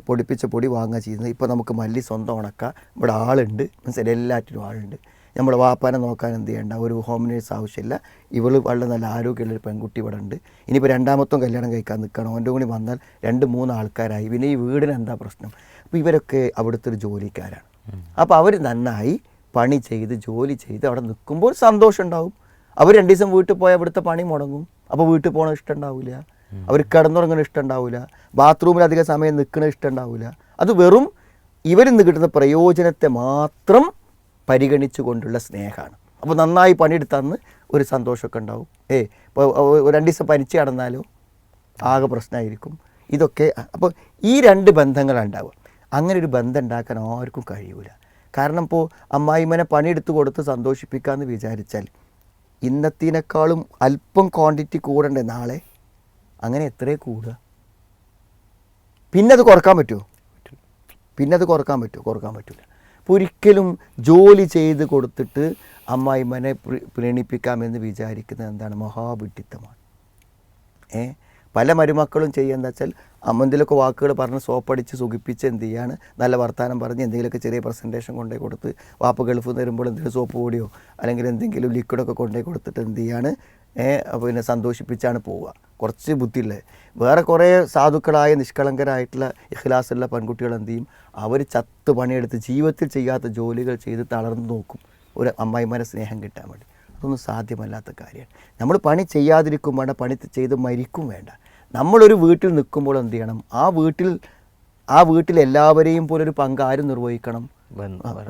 S2: പൊടിപ്പിച്ച പൊടി വാങ്ങുക ചെയ്യുന്നത്, ഇപ്പോൾ നമുക്ക് മല്ലി സ്വന്തം ഉണക്കുക, ഇവിടെ ആളുണ്ട്, മനസ്സിലായി, എല്ലാറ്റിനും ആളുണ്ട്. നമ്മുടെ വാപ്പാനെ നോക്കാൻ എന്ത് ചെയ്യേണ്ട, ഒരു ഹോം നേഴ്സ് ആവശ്യമില്ല. ഇവൾ വളരെ നല്ല ആരോഗ്യമുള്ളൊരു പെൺകുട്ടി ഇവിടെ ഉണ്ട്. ഇനിയിപ്പോൾ രണ്ടാമത്തും കല്യാണം കഴിക്കാൻ നിൽക്കണം, അവൻ്റെ കൂടി വന്നാൽ 2-3 ആൾക്കാരായി. പിന്നെ ഈ വീടിന് എന്താ പ്രശ്നം? അപ്പോൾ ഇവരൊക്കെ അവിടുത്തെ ഒരു ജോലിക്കാരാണ്. അപ്പോൾ അവർ നന്നായി പണി ചെയ്ത് ജോലി ചെയ്ത് അവിടെ നിൽക്കുമ്പോൾ സന്തോഷം ഉണ്ടാവും. അവർ 2 ദിവസം വീട്ടിൽ പോയാൽ അവിടുത്തെ പണി മുടങ്ങും, അപ്പോൾ വീട്ടിൽ പോകണ ഇഷ്ടം ഉണ്ടാവില്ല, അവർ കിടന്നുറങ്ങണ ഇഷ്ടം ഉണ്ടാവില്ല, ബാത്റൂമിൽ അധികം സമയം നിൽക്കണ ഇഷ്ടം ഉണ്ടാവില്ല. അത് വെറും ഇവരിൽ നിന്ന് കിട്ടുന്ന പ്രയോജനത്തെ മാത്രം പരിഗണിച്ചു കൊണ്ടുള്ള സ്നേഹമാണ്. അപ്പോൾ നന്നായി പണിയെടുത്തന്ന് ഒരു സന്തോഷമൊക്കെ ഉണ്ടാവും. ഇപ്പോൾ 2 ദിവസം പനിച്ച് കിടന്നാലോ ആകെ പ്രശ്നമായിരിക്കും. ഇതൊക്കെ അപ്പോൾ ഈ 2 ബന്ധങ്ങളുണ്ടാവുക. അങ്ങനെ ഒരു ബന്ധം ഉണ്ടാക്കാൻ ആർക്കും കഴിയൂല. കാരണം ഇപ്പോൾ അമ്മായിമ്മനെ പണിയെടുത്ത് കൊടുത്ത് സന്തോഷിപ്പിക്കാമെന്ന് വിചാരിച്ചാൽ ഇന്നത്തേനേക്കാളും അല്പം ക്വാണ്ടിറ്റി കൂടണ്ടേ നാളെ. അങ്ങനെ എത്രയേ കൂടുക? പിന്നെ അത് കുറക്കാൻ പറ്റുമോ? കുറക്കാൻ പറ്റില്ല. അപ്പോൾ ഒരിക്കലും ജോലി ചെയ്ത് കൊടുത്തിട്ട് അമ്മായിമ്മനെ പ്രീണിപ്പിക്കാമെന്ന് വിചാരിക്കുന്നത് എന്താണ്? മഹാവിഡ്ഢിത്തമാണ്. പല മരുമക്കളും ചെയ്യുക എന്താ വെച്ചാൽ എന്തെങ്കിലുമൊക്കെ വാക്കുകൾ പറഞ്ഞ് സോപ്പടിച്ച് സുഖിപ്പിച്ച് എന്ത് ചെയ്യാണ്, നല്ല വർത്തമാനം പറഞ്ഞ് എന്തെങ്കിലുമൊക്കെ ചെറിയ പ്രസൻറ്റേഷൻ കൊണ്ടുപോയി കൊടുത്ത്, വാപ്പ് ഗൾഫിൽ നിന്ന് വരുമ്പോൾ എന്തെങ്കിലും സോപ്പ് പൊടിയോ അല്ലെങ്കിൽ എന്തെങ്കിലും ലിക്വിഡൊക്കെ കൊണ്ടുപോയി കൊടുത്തിട്ട് എന്ത് ചെയ്യാണ്, പിന്നെ സന്തോഷിപ്പിച്ചാണ് പോവുക. കുറച്ച് ബുദ്ധിയില്ലേ. വേറെ കുറേ സാധുക്കളായ നിഷ്കളങ്കരായിട്ടുള്ള ഇഖ്ലാസുള്ള പെൺകുട്ടികൾ എന്ത് ചെയ്യും, അവർ ചത്ത് പണിയെടുത്ത് ജീവിതത്തിൽ ചെയ്യാത്ത ജോലികൾ ചെയ്ത് തളർന്നു നോക്കും ഒരു അമ്മായിമാരെ സ്നേഹം കിട്ടാൻ വേണ്ടി. അതൊന്നും സാധ്യമല്ലാത്ത കാര്യമാണ്. നമ്മൾ പണി ചെയ്യാതിരിക്കും വേണ്ട, പണി ചെയ്ത് മരിക്കും വേണ്ട. നമ്മളൊരു വീട്ടിൽ നിൽക്കുമ്പോൾ എന്ത് ചെയ്യണം, ആ വീട്ടിൽ എല്ലാവരെയും പോലെ ഒരു പങ്ക് ആരും നിർവഹിക്കണം?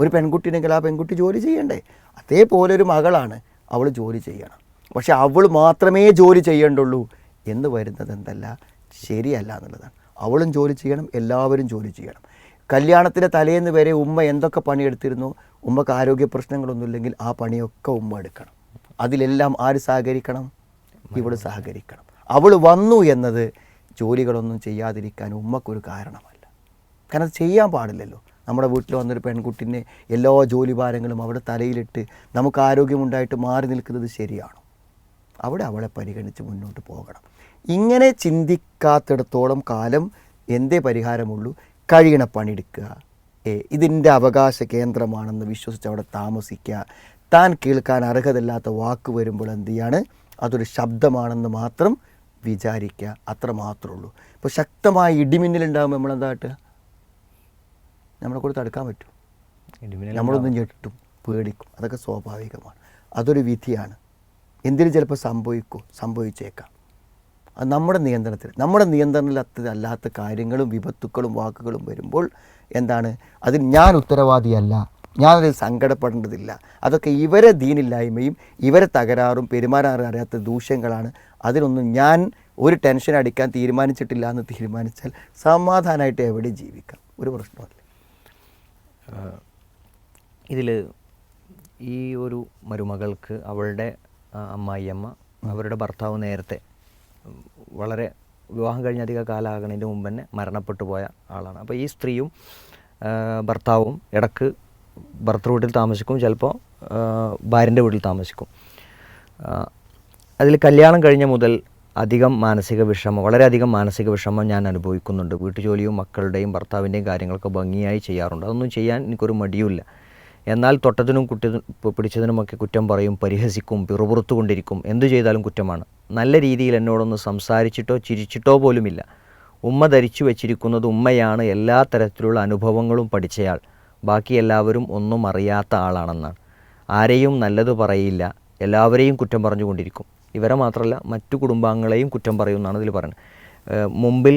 S2: ഒരു പെൺകുട്ടി ഉണ്ടെങ്കിൽ ആ പെൺകുട്ടി ജോലി ചെയ്യണ്ടേ? അതേപോലെ ഒരു മകളാണ്, അവൾ ജോലി ചെയ്യണം. പക്ഷെ അവൾ മാത്രമേ ജോലി ചെയ്യേണ്ടുള്ളൂ എന്ന് വരുന്നത് എന്തല്ല, ശരിയല്ല എന്നുള്ളതാണ്. അവളും ജോലി ചെയ്യണം, എല്ലാവരും ജോലി ചെയ്യണം. കല്യാണത്തിൻ്റെ തലേന്ന് വരെ ഉമ്മ എന്തൊക്കെ പണിയെടുത്തിരുന്നു, ഉമ്മക്ക് ആരോഗ്യ പ്രശ്നങ്ങളൊന്നുമില്ലെങ്കിൽ ആ പണിയൊക്കെ ഉമ്മ എടുക്കണം. അതിലെല്ലാം ആര് സഹകരിക്കണം? ഇവൾ സഹകരിക്കണം. അവൾ വന്നു എന്നത് ജോലികളൊന്നും ചെയ്യാതിരിക്കാൻ ഉമ്മക്കൊരു കാരണമല്ല. കാരണം അത് ചെയ്യാൻ പാടില്ലല്ലോ. നമ്മുടെ വീട്ടിൽ വന്നൊരു പെൺകുട്ടിനെ എല്ലാ ജോലി ഭാരങ്ങളും അവിടെ തലയിലിട്ട് നമുക്ക് ആരോഗ്യമുണ്ടായിട്ട് മാറി നിൽക്കുന്നത് ശരിയാണോ? അവിടെ അവളെ പരിഗണിച്ച് മുന്നോട്ട് പോകണം. ഇങ്ങനെ ചിന്തിക്കാത്തിടത്തോളം കാലം എന്തേ പരിഹാരമുള്ളൂ? കഴിയണ പണിയെടുക്കുക, ഇതിൻ്റെ അവകാശ കേന്ദ്രമാണെന്ന് വിശ്വസിച്ച് അവിടെ താമസിക്കുക. താൻ കേൾക്കാൻ അർഹതയില്ലാത്ത വാക്ക് വരുമ്പോൾ എന്ത് ചെയ്യാണ്, അതൊരു ശബ്ദമാണെന്ന് മാത്രം വിചാരിക്കുക, അത്ര മാത്രമേ ഉള്ളൂ. ഇപ്പോൾ ശക്തമായ ഇടിമിന്നലുണ്ടാകുമ്പോൾ നമ്മളെന്താ കാട്ടുക? നമ്മളെ കൂടെ തടുക്കാൻ പറ്റും? നമ്മളൊന്നും ഞെട്ടും, പേടിക്കും. അതൊക്കെ സ്വാഭാവികമാണ്. അതൊരു വിധിയാണ്. എന്തിനും ചിലപ്പോൾ സംഭവിച്ചേക്കാം. അത് നമ്മുടെ നിയന്ത്രണത്തിലല്ലാത്ത കാര്യങ്ങളും വിപത്തുക്കളും വാക്കുകളും വരുമ്പോൾ എന്താണ്, അതിൽ ഞാൻ ഉത്തരവാദിയല്ല, ഞാനതിൽ സങ്കടപ്പെടേണ്ടതില്ല. അതൊക്കെ ഇവരെ ദീനില്ലായ്മയും ഇവരെ തകരാറും പെരുമാറാൻ അറിയാത്ത ദൂഷ്യങ്ങളാണ്. അതിനൊന്നും ഞാൻ ഒരു ടെൻഷൻ അടിക്കാൻ തീരുമാനിച്ചിട്ടില്ല എന്ന് തീരുമാനിച്ചാൽ സമാധാനമായിട്ട് എവിടെ ജീവിക്കാം, ഒരു പ്രശ്നമല്ല.
S1: ഇതിൽ ഈ ഒരു മരുമകൾക്ക് അവളുടെ അമ്മായിയമ്മ, അവരുടെ ഭർത്താവ് നേരത്തെ വളരെ വിവാഹം കഴിഞ്ഞ അധിക കാലമാകുന്നതിന് മുമ്പ് തന്നെ മരണപ്പെട്ടു പോയ ആളാണ്. അപ്പോൾ ഈ സ്ത്രീയും ഭർത്താവും ഇടക്ക് ഭർത്തൃ വീട്ടിൽ താമസിക്കും, ചിലപ്പോൾ ഭാര്യൻ്റെ വീട്ടിൽ താമസിക്കും. അതിൽ കല്യാണം കഴിഞ്ഞ മുതൽ വളരെയധികം മാനസിക വിഷമം ഞാൻ അനുഭവിക്കുന്നുണ്ട്. വീട്ടുജോലിയും മക്കളുടെയും ഭർത്താവിൻ്റെയും കാര്യങ്ങളൊക്കെ ഭംഗിയായി ചെയ്യാറുണ്ട്. അതൊന്നും ചെയ്യാൻ എനിക്കൊരു മടിയുമില്ല. എന്നാൽ തൊട്ടതിനും പിടിച്ചതിനുമൊക്കെ കുറ്റം പറയും, പരിഹസിക്കും, പിറുപുറത്തു കൊണ്ടിരിക്കും. എന്തു ചെയ്താലും കുറ്റമാണ്. നല്ല രീതിയിൽ എന്നോടൊന്ന് സംസാരിച്ചിട്ടോ ചിരിച്ചിട്ടോ പോലുമില്ല. ഉമ്മ ധരിച്ചു വച്ചിരിക്കുന്നത് ഉമ്മയാണ് എല്ലാ തരത്തിലുള്ള അനുഭവങ്ങളും പഠിച്ചയാൾ, ബാക്കി എല്ലാവരും ഒന്നും അറിയാത്ത ആളാണെന്നാണ്. ആരെയും നല്ലത് പറയില്ല, എല്ലാവരെയും കുറ്റം പറഞ്ഞുകൊണ്ടിരിക്കും. ഇവരെ മാത്രമല്ല മറ്റു കുടുംബാംഗങ്ങളെയും കുറ്റം പറയുമെന്നാണ് ഇതിൽ പറയുന്നത്. മുമ്പിൽ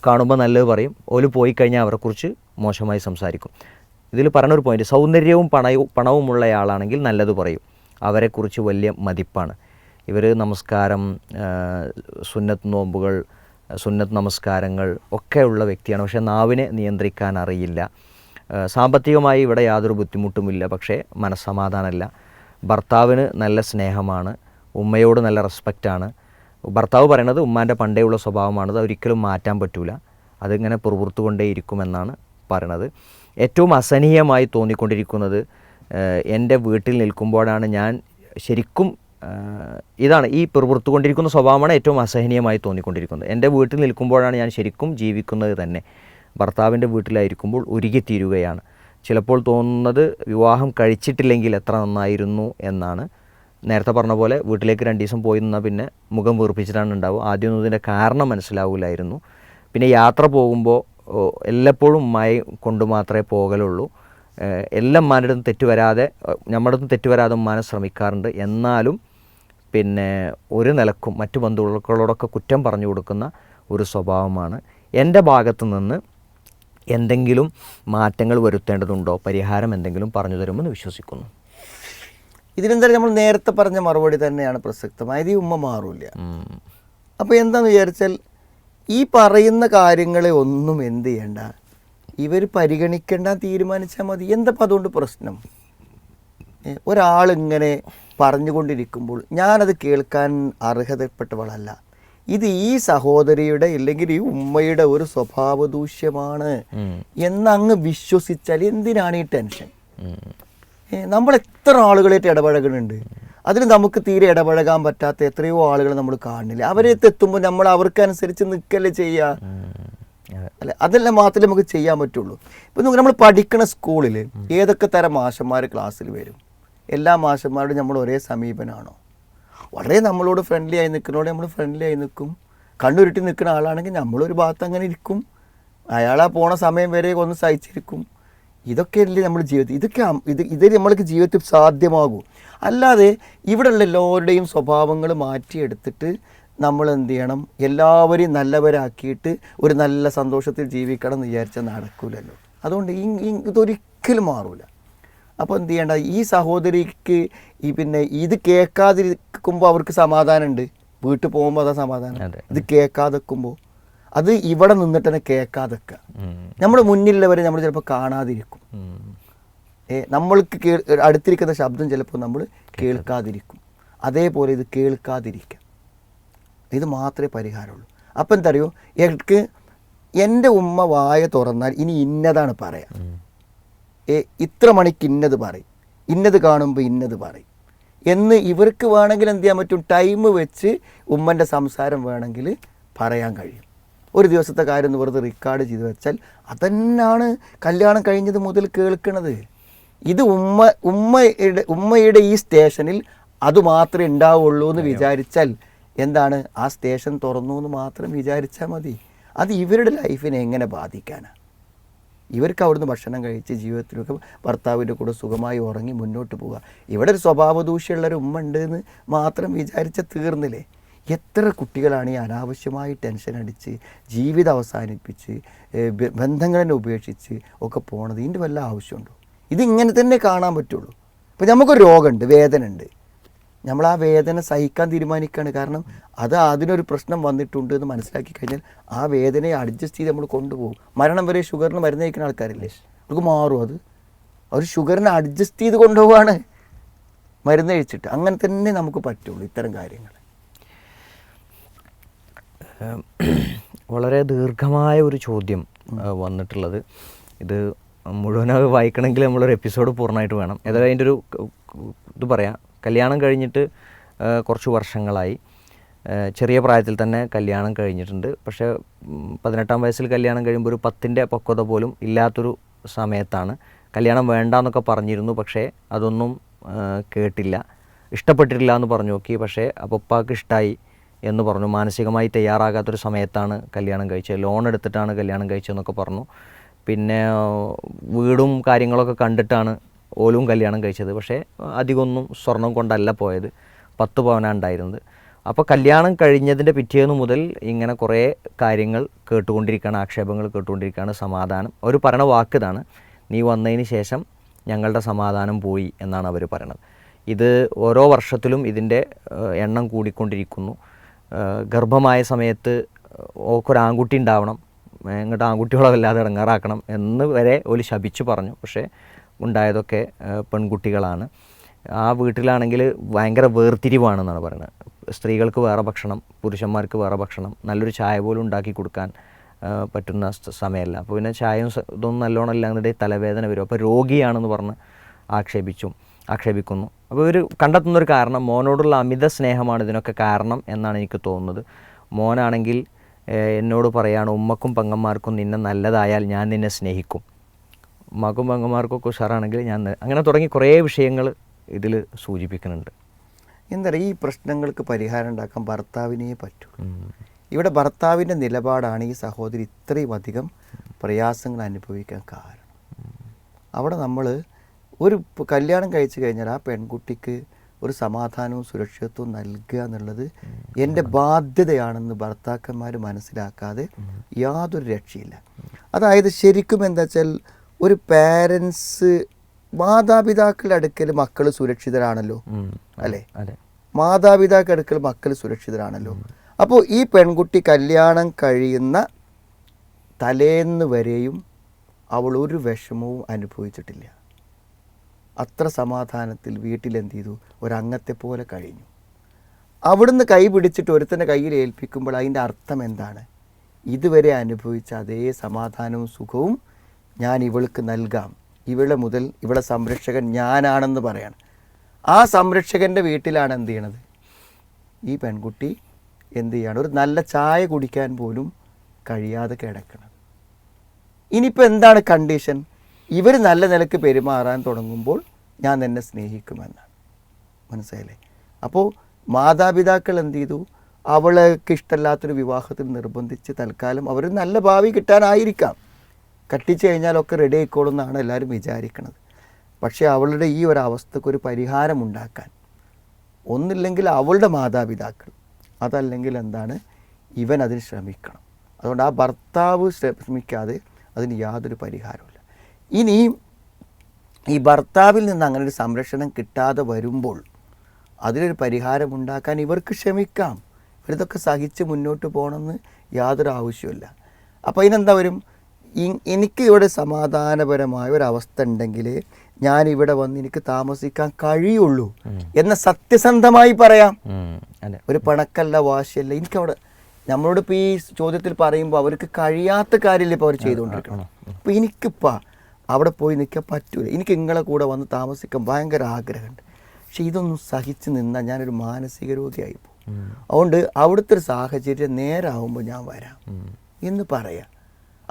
S1: കാണുമ്പോൾ നല്ലത് പറയും, ഓല് പോയി കഴിഞ്ഞാൽ അവരെക്കുറിച്ച് മോശമായി സംസാരിക്കും. ഇതിൽ പറഞ്ഞൊരു പോയിന്റ്, സൗന്ദര്യവും പണവുമുള്ളയാളാണെങ്കിൽ നല്ലത് പറയും, അവരെക്കുറിച്ച് വലിയ മതിപ്പാണ്. ഇവർ നമസ്കാരം, സുന്നത്ത് നോമ്പുകൾ, സുന്നത്ത് നമസ്കാരങ്ങൾ ഒക്കെ ഉള്ള വ്യക്തിയാണ്. പക്ഷേ നാവിനെ നിയന്ത്രിക്കാൻ അറിയില്ല. സാമ്പത്തികമായി ഇവിടെ യാതൊരു ബുദ്ധിമുട്ടുമില്ല, പക്ഷേ മനസ്സമാധാനമല്ല. ഭർത്താവിന് നല്ല സ്നേഹമാണ്, ഉമ്മയോട് നല്ല റെസ്പെക്റ്റാണ്. ഭർത്താവ് പറയണത് ഉമ്മാൻ്റെ പണ്ടേയുള്ള സ്വഭാവമാണത്, ഒരിക്കലും മാറ്റാൻ പറ്റില്ല, അതിങ്ങനെ പുറത്തുകൊണ്ടേയിരിക്കുമെന്നാണ് പറയണത്. ഏറ്റവും അസഹനീയമായി തോന്നിക്കൊണ്ടിരിക്കുന്നത് എൻ്റെ വീട്ടിൽ നിൽക്കുമ്പോഴാണ് ഞാൻ ശരിക്കും ഇതാണ് ഈ പുറത്തുകൊണ്ടിരിക്കുന്ന സ്വഭാവമാണ് ഏറ്റവും അസഹനീയമായി തോന്നിക്കൊണ്ടിരിക്കുന്നത്. എൻ്റെ വീട്ടിൽ നിൽക്കുമ്പോഴാണ് ഞാൻ ശരിക്കും ജീവിക്കുന്നത് തന്നെ. ഭർത്താവിൻ്റെ വീട്ടിലായിരിക്കുമ്പോൾ ഉരുകിത്തീരുകയാണ്. ചിലപ്പോൾ തോന്നുന്നത് വിവാഹം കഴിച്ചിട്ടില്ലെങ്കിൽ എത്ര നന്നായിരുന്നു എന്നാണ്. നേരത്തെ പറഞ്ഞ പോലെ വീട്ടിലേക്ക് 2 ദിവസം പോയി നിന്നാൽ പിന്നെ മുഖം വീർപ്പിച്ചിട്ടാണ് ഉണ്ടാവുക. ആദ്യമൊന്നും ഇതിൻ്റെ കാരണം മനസ്സിലാവില്ലായിരുന്നു. പിന്നെ യാത്ര പോകുമ്പോൾ എല്ലപ്പോഴും ഉമ്മായി കൊണ്ട് മാത്രമേ പോകലുള്ളൂ. എല്ലാം ഉമ്മാൻ്റെ അടുത്ത് നമ്മുടെ അടുത്ത് തെറ്റുവരാതെ ഉമ്മാനെ ശ്രമിക്കാറുണ്ട്. എന്നാലും പിന്നെ ഒരു നിലക്കും മറ്റു ബന്ധുക്കളോടൊക്കെ കുറ്റം പറഞ്ഞു കൊടുക്കുന്ന ഒരു സ്വഭാവമാണ്. എൻ്റെ ഭാഗത്തു നിന്ന് എന്തെങ്കിലും മാറ്റങ്ങൾ വരുത്തേണ്ടതുണ്ടോ, പരിഹാരം എന്തെങ്കിലും പറഞ്ഞു തരുമെന്ന് വിശ്വസിക്കുന്നു.
S2: ഇതിനെന്തായാലും നമ്മൾ നേരത്തെ പറഞ്ഞ മറുപടി തന്നെയാണ് പ്രസക്തമായത്. ഈ ഉമ്മ മാറൂല. അപ്പോൾ എന്താണെന്ന് വിചാരിച്ചാൽ ഈ പറയുന്ന കാര്യങ്ങളെ ഒന്നും എന്ത് ചെയ്യണ്ട, ഇവർ പരിഗണിക്കേണ്ട തീരുമാനിച്ചാൽ മതി. എന്തപ്പോൾ അതുകൊണ്ട് പ്രശ്നം? ഒരാളിങ്ങനെ പറഞ്ഞുകൊണ്ടിരിക്കുമ്പോൾ ഞാനത് കേൾക്കാൻ അർഹതപ്പെട്ടവളല്ല, ഇത് ഈ സഹോദരിയുടെ ഇല്ലെങ്കിൽ ഈ ഉമ്മയുടെ ഒരു സ്വഭാവ ദൂഷ്യമാണ് എന്നങ്ങ് വിശ്വസിച്ചാൽ എന്തിനാണ് ഈ ടെൻഷൻ? നമ്മൾ എത്ര ആളുകളായിട്ട് ഇടപഴകുന്നുണ്ട്, അതിൽ നമുക്ക് തീരെ ഇടപഴകാൻ പറ്റാത്ത എത്രയോ ആളുകൾ നമ്മൾ കാണുന്നില്ല. അവരടുത്ത് എത്തുമ്പോൾ നമ്മൾ അവർക്കനുസരിച്ച് നിൽക്കല്ലേ ചെയ്യുക, അല്ലെ? അതെല്ലാം മാത്രമേ നമുക്ക് ചെയ്യാൻ പറ്റുള്ളൂ. ഇപ്പം നമ്മൾ പഠിക്കുന്ന സ്കൂളിൽ ഏതൊക്കെ തരം മാഷന്മാർ ക്ലാസ്സിൽ വരും? എല്ലാ മാഷന്മാരോടും നമ്മൾ ഒരേ സമീപനമാണോ? വളരെ നമ്മളോട് ഫ്രണ്ട്ലി ആയി നിൽക്കുന്നതോടെ നമ്മൾ ഫ്രണ്ട്ലി ആയി നിൽക്കും. കണ്ണുരുട്ടി നിൽക്കുന്ന ആളാണെങ്കിൽ നമ്മളൊരു ഭാഗത്ത് അങ്ങനെ ഇരിക്കും, അയാളാ പോണ സമയം വരെ ഒന്ന് സഹിച്ചിരിക്കും. ഇതൊക്കെയല്ലേ നമ്മുടെ ജീവിതത്തിൽ, ഇത് നമ്മൾക്ക് ജീവിതത്തിൽ സാധ്യമാകൂ. അല്ലാതെ ഇവിടെയുള്ള എല്ലാവരുടെയും സ്വഭാവങ്ങൾ മാറ്റിയെടുത്തിട്ട് നമ്മൾ എന്ത് ചെയ്യണം, എല്ലാവരെയും നല്ലവരാക്കിയിട്ട് ഒരു നല്ല സന്തോഷത്തിൽ ജീവിക്കണം എന്ന് വിചാരിച്ചാൽ നടക്കൂലല്ലോ. അതുകൊണ്ട് ഇതൊരിക്കലും മാറൂല. അപ്പോൾ എന്ത് ചെയ്യേണ്ട, ഈ സഹോദരിക്ക് പിന്നെ ഇത് കേൾക്കാതിരിക്കുമ്പോൾ അവർക്ക് സമാധാനമുണ്ട്, വീട്ടിൽ പോകുമ്പോൾ അതാ സമാധാനം. ഇത് കേൾക്കാതെക്കുമ്പോൾ അത് ഇവിടെ നിന്നിട്ട് തന്നെ കേൾക്കാതെക്കുക. നമ്മുടെ മുന്നിലുള്ളവരെ നമ്മൾ ചിലപ്പോൾ കാണാതിരിക്കും, നമ്മൾക്ക് അടുത്തിരിക്കുന്ന ശബ്ദം ചിലപ്പോൾ നമ്മൾ കേൾക്കാതിരിക്കും. അതേപോലെ ഇത് കേൾക്കാതിരിക്കുക, ഇത് മാത്രമേ പരിഹാരമുള്ളൂ. അപ്പം എന്തറിയോ, എനിക്ക് എൻ്റെ ഉമ്മ വായ തുറന്നാൽ ഇനി ഇന്നതാണ് പറയാം, ഇത്ര മണിക്ക് ഇന്നത് പറയും, ഇന്നത് കാണുമ്പോൾ ഇന്നത് പറയും എന്ന് ഇവർക്ക് വേണമെങ്കിൽ എന്ത് ചെയ്യാൻ പറ്റും, ടൈം വെച്ച് ഉമ്മൻ്റെ സംസാരം വേണമെങ്കിൽ പറയാൻ കഴിയും. ഒരു ദിവസത്തെ കാര്യം ഒന്ന് വെറുതെ റെക്കോർഡ് ചെയ്ത് വെച്ചാൽ അതന്നാണ് കല്യാണം കഴിഞ്ഞത് മുതൽ കേൾക്കുന്നത്. ഇത് ഉമ്മയുടെ ഈ സ്റ്റേഷനിൽ അതുമാത്രമേ ഉണ്ടാവുള്ളൂ എന്ന് വിചാരിച്ചാൽ എന്താണ്, ആ സ്റ്റേഷൻ തുറന്നു എന്ന് മാത്രം വിചാരിച്ചാൽ മതി. അത് ഇവരുടെ ലൈഫിനെ എങ്ങനെ ബാധിക്കാനാണ്? ഇവർക്ക് അവിടുന്ന് ഭക്ഷണം കഴിച്ച് ജീവിതത്തിലൊക്കെ ഭർത്താവിൻ്റെ കൂടെ സുഖമായി ഉറങ്ങി മുന്നോട്ട് പോവുക. ഇവിടെ ഒരു സ്വഭാവ ദൂഷ്യമുള്ളൊരു ഉമ്മ ഉണ്ട് എന്ന് മാത്രം വിചാരിച്ചാൽ തീർന്നില്ലേ? എത്ര കുട്ടികളാണ് ഈ അനാവശ്യമായി ടെൻഷൻ അടിച്ച് ജീവിതം അവസാനിപ്പിച്ച് ബന്ധങ്ങളെ ഉപേക്ഷിച്ച് ഒക്കെ പോണത്? ഇതിൻ്റെ വല്ല ആവശ്യമുണ്ടോ? ഇതിങ്ങനെ തന്നെ കാണാൻ പറ്റുള്ളൂ. ഇപ്പം നമുക്കൊരു രോഗമുണ്ട്, വേദന ഉണ്ട്, നമ്മൾ ആ വേദന സഹിക്കാൻ തീരുമാനിക്കുകയാണ്. കാരണം അതിനൊരു പ്രശ്നം വന്നിട്ടുണ്ട് എന്ന് മനസ്സിലാക്കി കഴിഞ്ഞാൽ ആ വേദനയെ അഡ്ജസ്റ്റ് ചെയ്ത് നമ്മൾ കൊണ്ടുപോകും. മരണം വരെ ഷുഗറിന് മരുന്ന് കഴിക്കുന്ന ആൾക്കാരില്ലേ, അവർക്ക് മാറും. അവർ ഷുഗറിനെ അഡ്ജസ്റ്റ് ചെയ്ത് കൊണ്ടുപോവാണ് മരുന്ന് കഴിച്ചിട്ട്. അങ്ങനെ തന്നെ നമുക്ക് പറ്റുള്ളൂ ഇത്തരം കാര്യങ്ങൾ.
S1: വളരെ ദീർഘമായ ഒരു ചോദ്യം വന്നിട്ടുള്ളത്. ഇത് മുഴുവനായി വായിക്കണമെങ്കിൽ നമ്മളൊരു എപ്പിസോഡ് പൂർണ്ണമായിട്ട് വേണം. ഏതായാലും അതിൻ്റെ ഒരു ഇത് പറയാം. കല്യാണം കഴിഞ്ഞിട്ട് കുറച്ച് വർഷങ്ങളായി. ചെറിയ പ്രായത്തിൽ തന്നെ കല്യാണം കഴിഞ്ഞിട്ടുണ്ട്. പക്ഷേ 18-ാം വയസ്സിൽ കല്യാണം കഴിയുമ്പോൾ ഒരു 10ൻ്റെ പക്വത പോലും ഇല്ലാത്തൊരു സമയത്താണ്. കല്യാണം വേണ്ടാന്നൊക്കെ പറഞ്ഞിരുന്നു, പക്ഷേ അതൊന്നും കേട്ടില്ല. ഇഷ്ടപ്പെട്ടിട്ടില്ല എന്ന് പറഞ്ഞു നോക്കി, പക്ഷേ ഉപ്പാക്ക് ഇഷ്ടമായി എന്ന് പറഞ്ഞു. മാനസികമായി തയ്യാറാകാത്തൊരു സമയത്താണ് കല്യാണം കഴിച്ചത്. ലോൺ എടുത്തിട്ടാണ് കല്യാണം കഴിച്ചതെന്നൊക്കെ പറഞ്ഞു. പിന്നെ വീടും കാര്യങ്ങളൊക്കെ കണ്ടിട്ടാണ് ഓലും കല്യാണം കഴിച്ചത്. പക്ഷേ അധികമൊന്നും സ്വർണം കൊണ്ടല്ല പോയത്, 10 പവനാണ് ഉണ്ടായിരുന്നത്. അപ്പോൾ കല്യാണം കഴിഞ്ഞതിൻ്റെ പിറ്റേന്ന് മുതൽ ഇങ്ങനെ കുറേ കാര്യങ്ങൾ കേട്ടുകൊണ്ടിരിക്കുകയാണ്, ആക്ഷേപങ്ങൾ കേട്ടുകൊണ്ടിരിക്കുകയാണ്. സമാധാനം അവർ പറയണ വാക്ക് ഇതാണ്, നീ വന്നതിന് ശേഷം ഞങ്ങളുടെ സമാധാനം പോയി എന്നാണ് അവർ പറയണത്. ഇത് ഓരോ വർഷത്തിലും ഇതിൻ്റെ എണ്ണം കൂടിക്കൊണ്ടിരിക്കുന്നു. ഗർഭമായ സമയത്ത് ഓക്കൊരാൺകുട്ടി ഉണ്ടാവണം, ഇങ്ങോട്ട് ആൺകുട്ടികളെ വല്ലാതെ ഇടങ്ങാറാക്കണം എന്ന് വരെ ഒരു ശപിച്ച് പറഞ്ഞു. പക്ഷേ ഉണ്ടായതൊക്കെ പെൺകുട്ടികളാണ്. ആ വീട്ടിലാണെങ്കിൽ ഭയങ്കര വേർതിരിവാണെന്നാണ് പറയുന്നത്. സ്ത്രീകൾക്ക് വേറെ ഭക്ഷണം, പുരുഷന്മാർക്ക് വേറെ ഭക്ഷണം, നല്ലൊരു ചായ പോലും ഉണ്ടാക്കി കൊടുക്കാൻ പറ്റുന്ന സമയമല്ല. അപ്പോൾ പിന്നെ ചായയും ഇതൊന്നും നല്ലോണം ഇല്ലാന്നിടയിൽ തലവേദന വരും. അപ്പോൾ രോഗിയാണെന്ന് പറഞ്ഞ് ആക്ഷേപിക്കുന്നു. അപ്പോൾ ഇവർ കണ്ടെത്തുന്നൊരു കാരണം മോനോടുള്ള അമിത സ്നേഹമാണ് ഇതിനൊക്കെ കാരണം എന്നാണ് എനിക്ക് തോന്നുന്നത്. മോനാണെങ്കിൽ എന്നോട് പറയാണ്, ഉമ്മക്കും പെങ്ങന്മാർക്കും നിന്നെ നല്ലതായാൽ ഞാൻ നിന്നെ സ്നേഹിക്കും, ഉമ്മക്കും പെങ്ങന്മാർക്കൊക്കെ ഉഷാറാണെങ്കിൽ ഞാൻ, അങ്ങനെ തുടങ്ങി കുറേ വിഷയങ്ങൾ ഇതിൽ സൂചിപ്പിക്കുന്നുണ്ട്.
S2: എന്താ പറയുക, ഈ പ്രശ്നങ്ങൾക്ക് പരിഹാരം ഉണ്ടാക്കാൻ ഭർത്താവിനേ പറ്റൂ. ഇവിടെ ഭർത്താവിൻ്റെ നിലപാടാണ് ഈ സഹോദരി ഇത്രയും അധികം പ്രയാസങ്ങൾ അനുഭവിക്കാൻ കാരണം. അവിടെ നമ്മൾ ഒരു കല്യാണം കഴിച്ചു കഴിഞ്ഞാൽ ആ പെൺകുട്ടിക്ക് ഒരു സമാധാനവും സുരക്ഷിതത്വവും നൽകുക എന്നുള്ളത് എൻ്റെ ബാധ്യതയാണെന്ന് ഭർത്താക്കന്മാർ മനസ്സിലാക്കാതെ യാതൊരു രക്ഷയില്ല. അതായത് ശരിക്കും എന്താ വെച്ചാൽ ഒരു പാരൻസ്, മാതാപിതാക്കളുടെ അടുക്കൽ മക്കൾ സുരക്ഷിതരാണല്ലോ, അല്ലേ? മാതാപിതാക്കളുടെ അടുക്കൽ മക്കൾ സുരക്ഷിതരാണല്ലോ. അപ്പോൾ ഈ പെൺകുട്ടി കല്യാണം കഴിയുന്ന തലേന്ന് വരെയും അവൾ ഒരു വിഷമവും അനുഭവിച്ചിട്ടില്ല. അത്ര സമാധാനത്തിൽ വീട്ടിലെന്ത് ചെയ്തു, ഒരംഗത്തെ പോലെ കഴിഞ്ഞു. അവിടുന്ന് കൈ പിടിച്ചിട്ട് ഒരുത്തൻ്റെ കയ്യിൽ ഏൽപ്പിക്കുമ്പോൾ അതിൻ്റെ അർത്ഥം എന്താണ്? ഇതുവരെ അനുഭവിച്ച അതേ സമാധാനവും സുഖവും ഞാൻ ഇവൾക്ക് നൽകാം, ഇവളെ സംരക്ഷകൻ ഞാനാണെന്ന് പറയണം. ആ സംരക്ഷകൻ്റെ വീട്ടിലാണ് എന്ത് ചെയ്യണത്? ഈ പെൺകുട്ടി എന്ത് ചെയ്യാണ്? ഒരു നല്ല ചായ കുടിക്കാൻ പോലും കഴിയാതെ കിടക്കണം. ഇനിയിപ്പോൾ എന്താണ് കണ്ടീഷൻ? ഇവർ നല്ല നിലക്ക് പെരുമാറാൻ തുടങ്ങുമ്പോൾ ഞാൻ എന്നെ സ്നേഹിക്കുമെന്നാണ്. മനസ്സിലായില്ലേ? അപ്പോൾ മാതാപിതാക്കൾ എന്ത് ചെയ്തു? അവൾക്ക് ഇഷ്ടമല്ലാത്തൊരു വിവാഹത്തിൽ നിർബന്ധിച്ച് തൽക്കാലം അവർ നല്ല ഭാവി കിട്ടാനായിരിക്കാം, കട്ടിച്ചു കഴിഞ്ഞാലൊക്കെ റെഡി ആയിക്കോളും എന്നാണ് എല്ലാവരും വിചാരിക്കുന്നത്. പക്ഷേ അവളുടെ ഈ ഒരു അവസ്ഥക്കൊരു പരിഹാരം ഉണ്ടാക്കാൻ ഒന്നില്ലെങ്കിൽ അവളുടെ മാതാപിതാക്കൾ, അതല്ലെങ്കിൽ എന്താണ്, ഇവൻ അതിന് ശ്രമിക്കണം. അതുകൊണ്ട് ആ ഭർത്താവ് ശ്രമിക്കാതെ അതിന് യാതൊരു പരിഹാരമില്ല. ഇനി ഈ ഭർത്താവിൽ നിന്ന് അങ്ങനെ ഒരു സംരക്ഷണം കിട്ടാതെ വരുമ്പോൾ അതിനൊരു പരിഹാരം ഉണ്ടാക്കാൻ ഇവർക്ക് ശ്രമിക്കാം. ഇവരിതൊക്കെ സഹിച്ച് മുന്നോട്ട് പോകണമെന്ന് യാതൊരു ആവശ്യമില്ല. അപ്പോൾ അതിനെന്താ വരും? എനിക്ക് ഇവിടെ സമാധാനപരമായ ഒരവസ്ഥ ഉണ്ടെങ്കിൽ ഞാനിവിടെ വന്ന് എനിക്ക് താമസിക്കാൻ കഴിയുള്ളൂ എന്ന സത്യസന്ധമായി പറയാം. ഒരു പണക്കല്ല, വാശിയല്ല. എനിക്കവിടെ നമ്മളോട് ഇപ്പോൾ ഈ ചോദ്യത്തിൽ പറയുമ്പോൾ അവർക്ക് കഴിയാത്ത കാര്യമില്ല ഇപ്പോൾ അവർ ചെയ്തുകൊണ്ടിരിക്കണം. അപ്പോൾ എനിക്കിപ്പോൾ അവിടെ പോയി നിൽക്കാൻ പറ്റൂല, എനിക്ക് നിങ്ങളെ കൂടെ വന്ന് താമസിക്കാൻ ഭയങ്കര ആഗ്രഹമുണ്ട്, പക്ഷെ ഇതൊന്നും സഹിച്ച് നിന്നാൽ ഞാനൊരു മാനസിക രോഗിയായി പോകും. അതുകൊണ്ട് അവിടുത്തെ ഒരു സാഹചര്യം നേരാകുമ്പോൾ ഞാൻ വരാം എന്ന് പറയാം.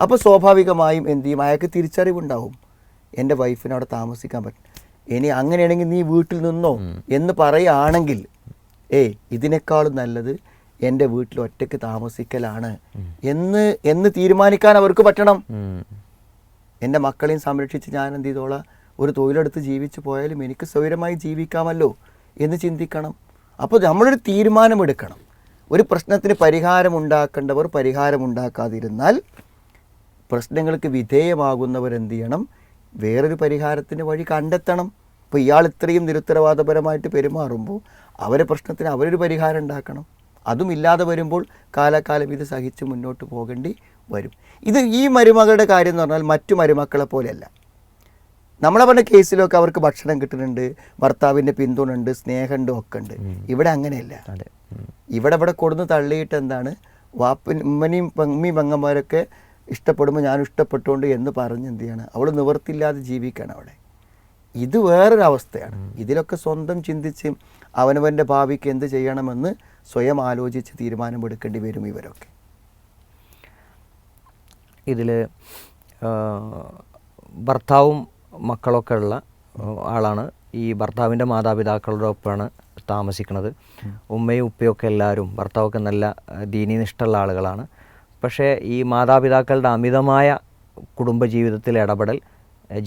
S2: അപ്പോൾ സ്വാഭാവികമായും എന്ത് ചെയ്യും? അയാൾക്ക് തിരിച്ചറിവുണ്ടാവും, എൻ്റെ വൈഫിന് അവിടെ താമസിക്കാൻ പറ്റും. ഇനി അങ്ങനെയാണെങ്കിൽ നീ വീട്ടിൽ നിന്നോ എന്ന് പറയുകയാണെങ്കിൽ ഇതിനേക്കാളും നല്ലത് എൻ്റെ വീട്ടിൽ ഒറ്റയ്ക്ക് താമസിക്കലാണ് എന്ന് തീരുമാനിക്കാൻ അവർക്ക് പറ്റണം. എൻ്റെ മക്കളെയും സംരക്ഷിച്ച് ഞാൻ എന്ത് ചെയ്തോളാം, ഒരു തൊഴിലെടുത്ത് ജീവിച്ചു പോയാലും എനിക്ക് സൗകര്യമായി ജീവിക്കാമല്ലോ എന്ന് ചിന്തിക്കണം. അപ്പോൾ നമ്മളൊരു തീരുമാനമെടുക്കണം. ഒരു പ്രശ്നത്തിന് പരിഹാരമുണ്ടാക്കേണ്ടവർ പരിഹാരമുണ്ടാക്കാതിരുന്നാൽ പ്രശ്നങ്ങൾക്ക് വിധേയമാകുന്നവർ എന്ത് ചെയ്യണം? വേറൊരു പരിഹാരത്തിൻ്റെ വഴി കണ്ടെത്തണം. ഇപ്പോൾ ഇയാൾ ഇത്രയും നിരുത്തരവാദപരമായിട്ട് പെരുമാറുമ്പോൾ അവരെ പ്രശ്നത്തിന് അവരൊരു പരിഹാരം ഉണ്ടാക്കണം. അതും ഇല്ലാതെ വരുമ്പോൾ കാലാകാലം ഇത് സഹിച്ച് മുന്നോട്ട് പോകേണ്ടി വരും. ഈ മരുമകളുടെ കാര്യം എന്ന് പറഞ്ഞാൽ മറ്റു മരുമക്കളെ പോലെയല്ല. നമ്മളെ പറഞ്ഞ കേസിലൊക്കെ അവർക്ക് ഭക്ഷണം കിട്ടുന്നുണ്ട്, ഭർത്താവിൻ്റെ പിന്തുണ ഉണ്ട്, സ്നേഹമുണ്ട്, ഒക്കെ ഉണ്ട്. ഇവിടെ അങ്ങനെയല്ല. ഇവിടെ കൊടുന്ന് തള്ളിയിട്ട് എന്താണ്, ഉമ്മനെയും പെങ്ങന്മാരൊക്കെ ഇഷ്ടപ്പെടുമ്പോൾ ഞാൻ ഇഷ്ടപ്പെട്ടുകൊണ്ട് എന്ന് പറഞ്ഞ് എന്ത് ചെയ്യണം? അവൾ നിവർത്തില്ലാതെ ജീവിക്കണം അവിടെ. ഇത് വേറൊരവസ്ഥയാണ്. ഇതിലൊക്കെ സ്വന്തം ചിന്തിച്ച് അവനവൻ്റെ ഭാവിക്ക് എന്ത് ചെയ്യണമെന്ന് സ്വയം ആലോചിച്ച് തീരുമാനമെടുക്കേണ്ടി വരും ഇവരൊക്കെ.
S1: ഇതിൽ ഭർത്താവും മക്കളൊക്കെ ഉള്ള ആളാണ്. ഈ ഭർത്താവിൻ്റെ മാതാപിതാക്കളുടെ ഒപ്പമാണ് താമസിക്കുന്നത്. ഉമ്മയും ഉപ്പയൊക്കെ എല്ലാവരും, ഭർത്താവൊക്കെ നല്ല ദീനീനിഷ്ഠമുള്ള ആളുകളാണ്. പക്ഷേ ഈ മാതാപിതാക്കളുടെ അമിതമായ കുടുംബജീവിതത്തിൽ ഇടപെടൽ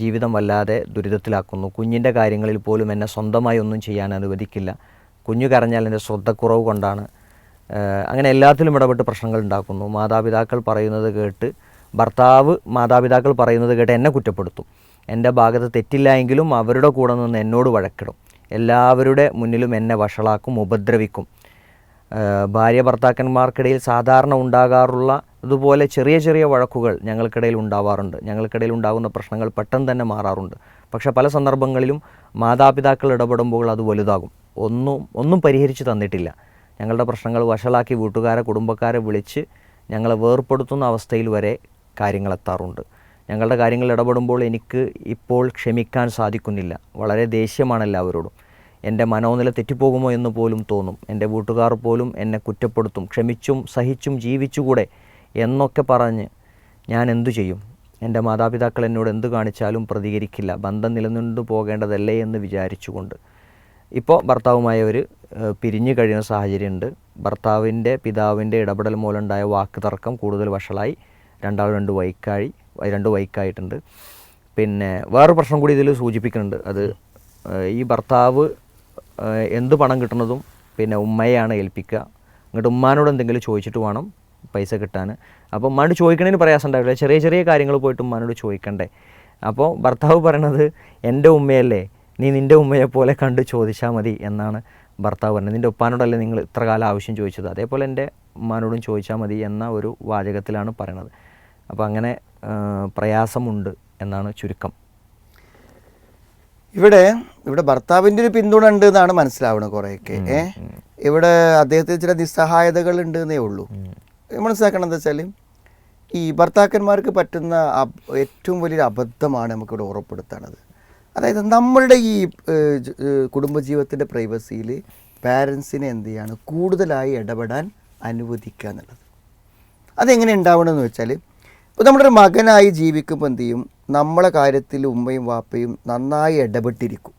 S1: ജീവിതം വല്ലാതെ ദുരിതത്തിലാക്കുന്നു. കുഞ്ഞിൻ്റെ കാര്യങ്ങളിൽ പോലും എന്നെ സ്വന്തമായി ഒന്നും ചെയ്യാൻ അനുവദിക്കില്ല, കുഞ്ഞു കരഞ്ഞാൽ എൻ്റെ ശ്രദ്ധക്കുറവ് കൊണ്ടാണ്, അങ്ങനെ എല്ലാത്തിലും ഇടപെട്ട് പ്രശ്നങ്ങൾ ഉണ്ടാക്കുന്നു. മാതാപിതാക്കൾ പറയുന്നത് കേട്ട് മാതാപിതാക്കൾ പറയുന്നത് കേട്ട് എന്നെ കുറ്റപ്പെടുത്തും. എൻ്റെ ഭാഗത്ത് തെറ്റില്ല എങ്കിലും അവരുടെ കൂടെ നിന്ന് എന്നോട് വഴക്കിടും. എല്ലാവരുടെ മുന്നിലും എന്നെ വഷളാക്കും, ഉപദ്രവിക്കും. ഭാര്യ ഭർത്താക്കന്മാർക്കിടയിൽ സാധാരണ ഉണ്ടാകാറുള്ള ഇതുപോലെ ചെറിയ ചെറിയ വഴക്കുകൾ ഞങ്ങൾക്കിടയിൽ ഉണ്ടാവാറുണ്ട്. ഞങ്ങൾക്കിടയിൽ ഉണ്ടാകുന്ന പ്രശ്നങ്ങൾ പെട്ടെന്ന് തന്നെ മാറാറുണ്ട്. പക്ഷേ പല സന്ദർഭങ്ങളിലും മാതാപിതാക്കൾ ഇടപെടുമ്പോൾ അത് വലുതാകും. ഒന്നും പരിഹരിച്ച് തന്നിട്ടില്ല. ഞങ്ങളുടെ പ്രശ്നങ്ങൾ വഷളാക്കി വീട്ടുകാരെ, കുടുംബക്കാരെ വിളിച്ച് ഞങ്ങളെ വേർപ്പെടുത്തുന്ന അവസ്ഥയിൽ വരെ കാര്യങ്ങളെത്താറുണ്ട്. ഞങ്ങളുടെ കാര്യങ്ങളിൽ ഇടപെടുമ്പോൾ എനിക്ക് ഇപ്പോൾ ക്ഷമിക്കാൻ സാധിക്കുന്നില്ല. വളരെ ദേഷ്യമാണ് എല്ലാവരോടും. എൻ്റെ മനോനില തെറ്റിപ്പോകുമോ എന്ന് പോലും തോന്നും. എൻ്റെ വീട്ടുകാർ പോലും എന്നെ കുറ്റപ്പെടുത്തും. ക്ഷമിച്ചും സഹിച്ചും ജീവിച്ചുകൂടെ എന്നൊക്കെ പറഞ്ഞ് ഞാൻ എന്തു ചെയ്യും? എൻ്റെ മാതാപിതാക്കൾ എന്നോട് എന്ത് കാണിച്ചാലും പ്രതികരിക്കില്ല. ബന്ധം നിലനിന്നു പോകേണ്ടതല്ലേ എന്ന് വിചാരിച്ചുകൊണ്ട് ഇപ്പോൾ ഭർത്താവുമായി പിരിഞ്ഞു കഴിയുന്ന സാഹചര്യമുണ്ട്. ഭർത്താവിൻ്റെ പിതാവിൻ്റെ ഇടപെടൽ മൂലമുണ്ടായ വാക്ക് തർക്കം കൂടുതൽ വഷളായി. രണ്ട് വൈക്കായിട്ടുണ്ട്. പിന്നെ വേറൊരു പ്രശ്നം കൂടി ഇതിൽ സൂചിപ്പിക്കുന്നുണ്ട്. അത് ഈ ഭർത്താവ് എന്ത് പണം കിട്ടുന്നതും പിന്നെ ഉമ്മയെയാണ് ഏൽപ്പിക്കുക. എന്നിട്ട് ഉമ്മാനോട് എന്തെങ്കിലും ചോദിച്ചിട്ട് വേണം പൈസ കിട്ടാൻ. അപ്പോൾ ഉമ്മാനോട് ചോദിക്കണതിന് പ്രയാസം ഉണ്ടാവില്ല. ചെറിയ ചെറിയ കാര്യങ്ങൾ പോയിട്ട് ഉമ്മാനോട് ചോദിക്കണ്ടേ. അപ്പോൾ ഭർത്താവ് പറയണത് എൻ്റെ ഉമ്മയല്ലേ, നീ നിൻ്റെ ഉമ്മയെപ്പോലെ കണ്ട് ചോദിച്ചാൽ മതി എന്നാണ് ഭർത്താവ് പറഞ്ഞത്. നിൻ്റെ ഉപ്പാനോടല്ലേ നിങ്ങൾ ഇത്ര കാലം ആവശ്യം ചോദിച്ചത്, അതേപോലെ എൻ്റെ ഉമ്മാനോടും ചോദിച്ചാൽ മതി എന്ന ഒരു വാചകത്തിലാണ് പറയണത്. അപ്പോൾ അങ്ങനെ പ്രയാസമുണ്ട് എന്നാണ് ചുരുക്കം.
S2: ഇവിടെ ഭർത്താവിൻ്റെ ഒരു പിന്തുണ ഉണ്ട് എന്നാണ് മനസ്സിലാവുന്നത് കുറേയൊക്കെ. ഇവിടെ അദ്ദേഹത്തിന് ചില നിസ്സഹായതകൾ ഉണ്ട് എന്നേ ഉള്ളൂ. മനസ്സിലാക്കണം എന്താ വെച്ചാൽ ഈ ഭർത്താക്കന്മാർക്ക് പറ്റുന്ന ഏറ്റവും വലിയൊരു അബദ്ധമാണ് നമുക്കിവിടെ ഉറപ്പെടുത്താണത്. അതായത് നമ്മളുടെ ഈ കുടുംബജീവിതത്തിൻ്റെ പ്രൈവസിയിൽ പാരൻസിനെ എന്ത് ചെയ്യാണ് കൂടുതലായി ഇടപെടാൻ അനുവദിക്കുക എന്നുള്ളത്. അതെങ്ങനെ ഉണ്ടാവണമെന്ന് വെച്ചാൽ ഇപ്പോൾ നമ്മളൊരു മകനായി ജീവിക്കുമ്പോൾ എന്ത് ചെയ്യും, നമ്മളെ കാര്യത്തിൽ ഉമ്മയും വാപ്പയും നന്നായി ഇടപെട്ടിരിക്കും.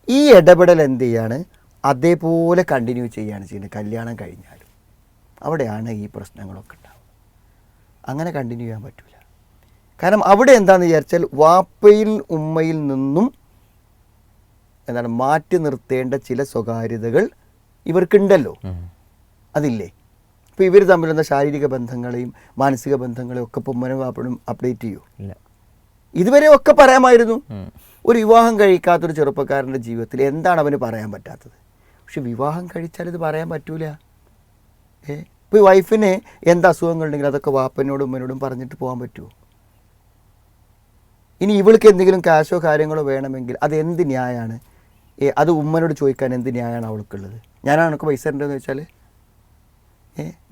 S2: ഈ ഇടപെടൽ എന്ത് ചെയ്യാണ് അതേപോലെ കണ്ടിന്യൂ ചെയ്യുകയാണ് ചെയ്യുന്നത് കല്യാണം കഴിഞ്ഞാലും. അവിടെയാണ് ഈ പ്രശ്നങ്ങളൊക്കെ ഉണ്ടാവുക. അങ്ങനെ കണ്ടിന്യൂ ചെയ്യാൻ പറ്റില്ല. കാരണം അവിടെ എന്താണെന്ന് വിചാരിച്ചാൽ വാപ്പയിൽ ഉമ്മയിൽ നിന്നും എന്താണ് മാറ്റി നിർത്തേണ്ട ചില സ്വകാര്യതകൾ ഇവർക്കുണ്ടല്ലോ, അതില്ലേ? ഇപ്പോൾ ഇവർ തമ്മിലുള്ള ശാരീരിക ബന്ധങ്ങളെയും മാനസിക ബന്ധങ്ങളെയും ഒക്കെ ഇപ്പോൾ ഉമ്മനും വാപ്പനും അപ്ഡേറ്റ് ചെയ്യൂ? ഇതുവരെ ഒക്കെ പറയാമായിരുന്നു. ഒരു വിവാഹം കഴിക്കാത്തൊരു ചെറുപ്പക്കാരൻ്റെ ജീവിതത്തിൽ എന്താണ് അവന് പറയാൻ പറ്റാത്തത്? പക്ഷെ വിവാഹം കഴിച്ചാൽ ഇത് പറയാൻ പറ്റൂല. ഇപ്പോൾ ഈ വൈഫിന് എന്ത് അസുഖങ്ങളുണ്ടെങ്കിൽ അതൊക്കെ വാപ്പനോടും ഉമ്മനോടും പറഞ്ഞിട്ട് പോകാൻ പറ്റുമോ? ഇനി ഇവൾക്ക് എന്തെങ്കിലും കാശോ കാര്യങ്ങളോ വേണമെങ്കിൽ അത് എന്ത് ന്യായമാണ്? അത് ഉമ്മനോട് ചോദിക്കാൻ എന്ത് ന്യായമാണ് അവൾക്കുള്ളത്? ഞാനാണ് എനിക്ക് പൈസ ഉണ്ടെന്ന് വെച്ചാൽ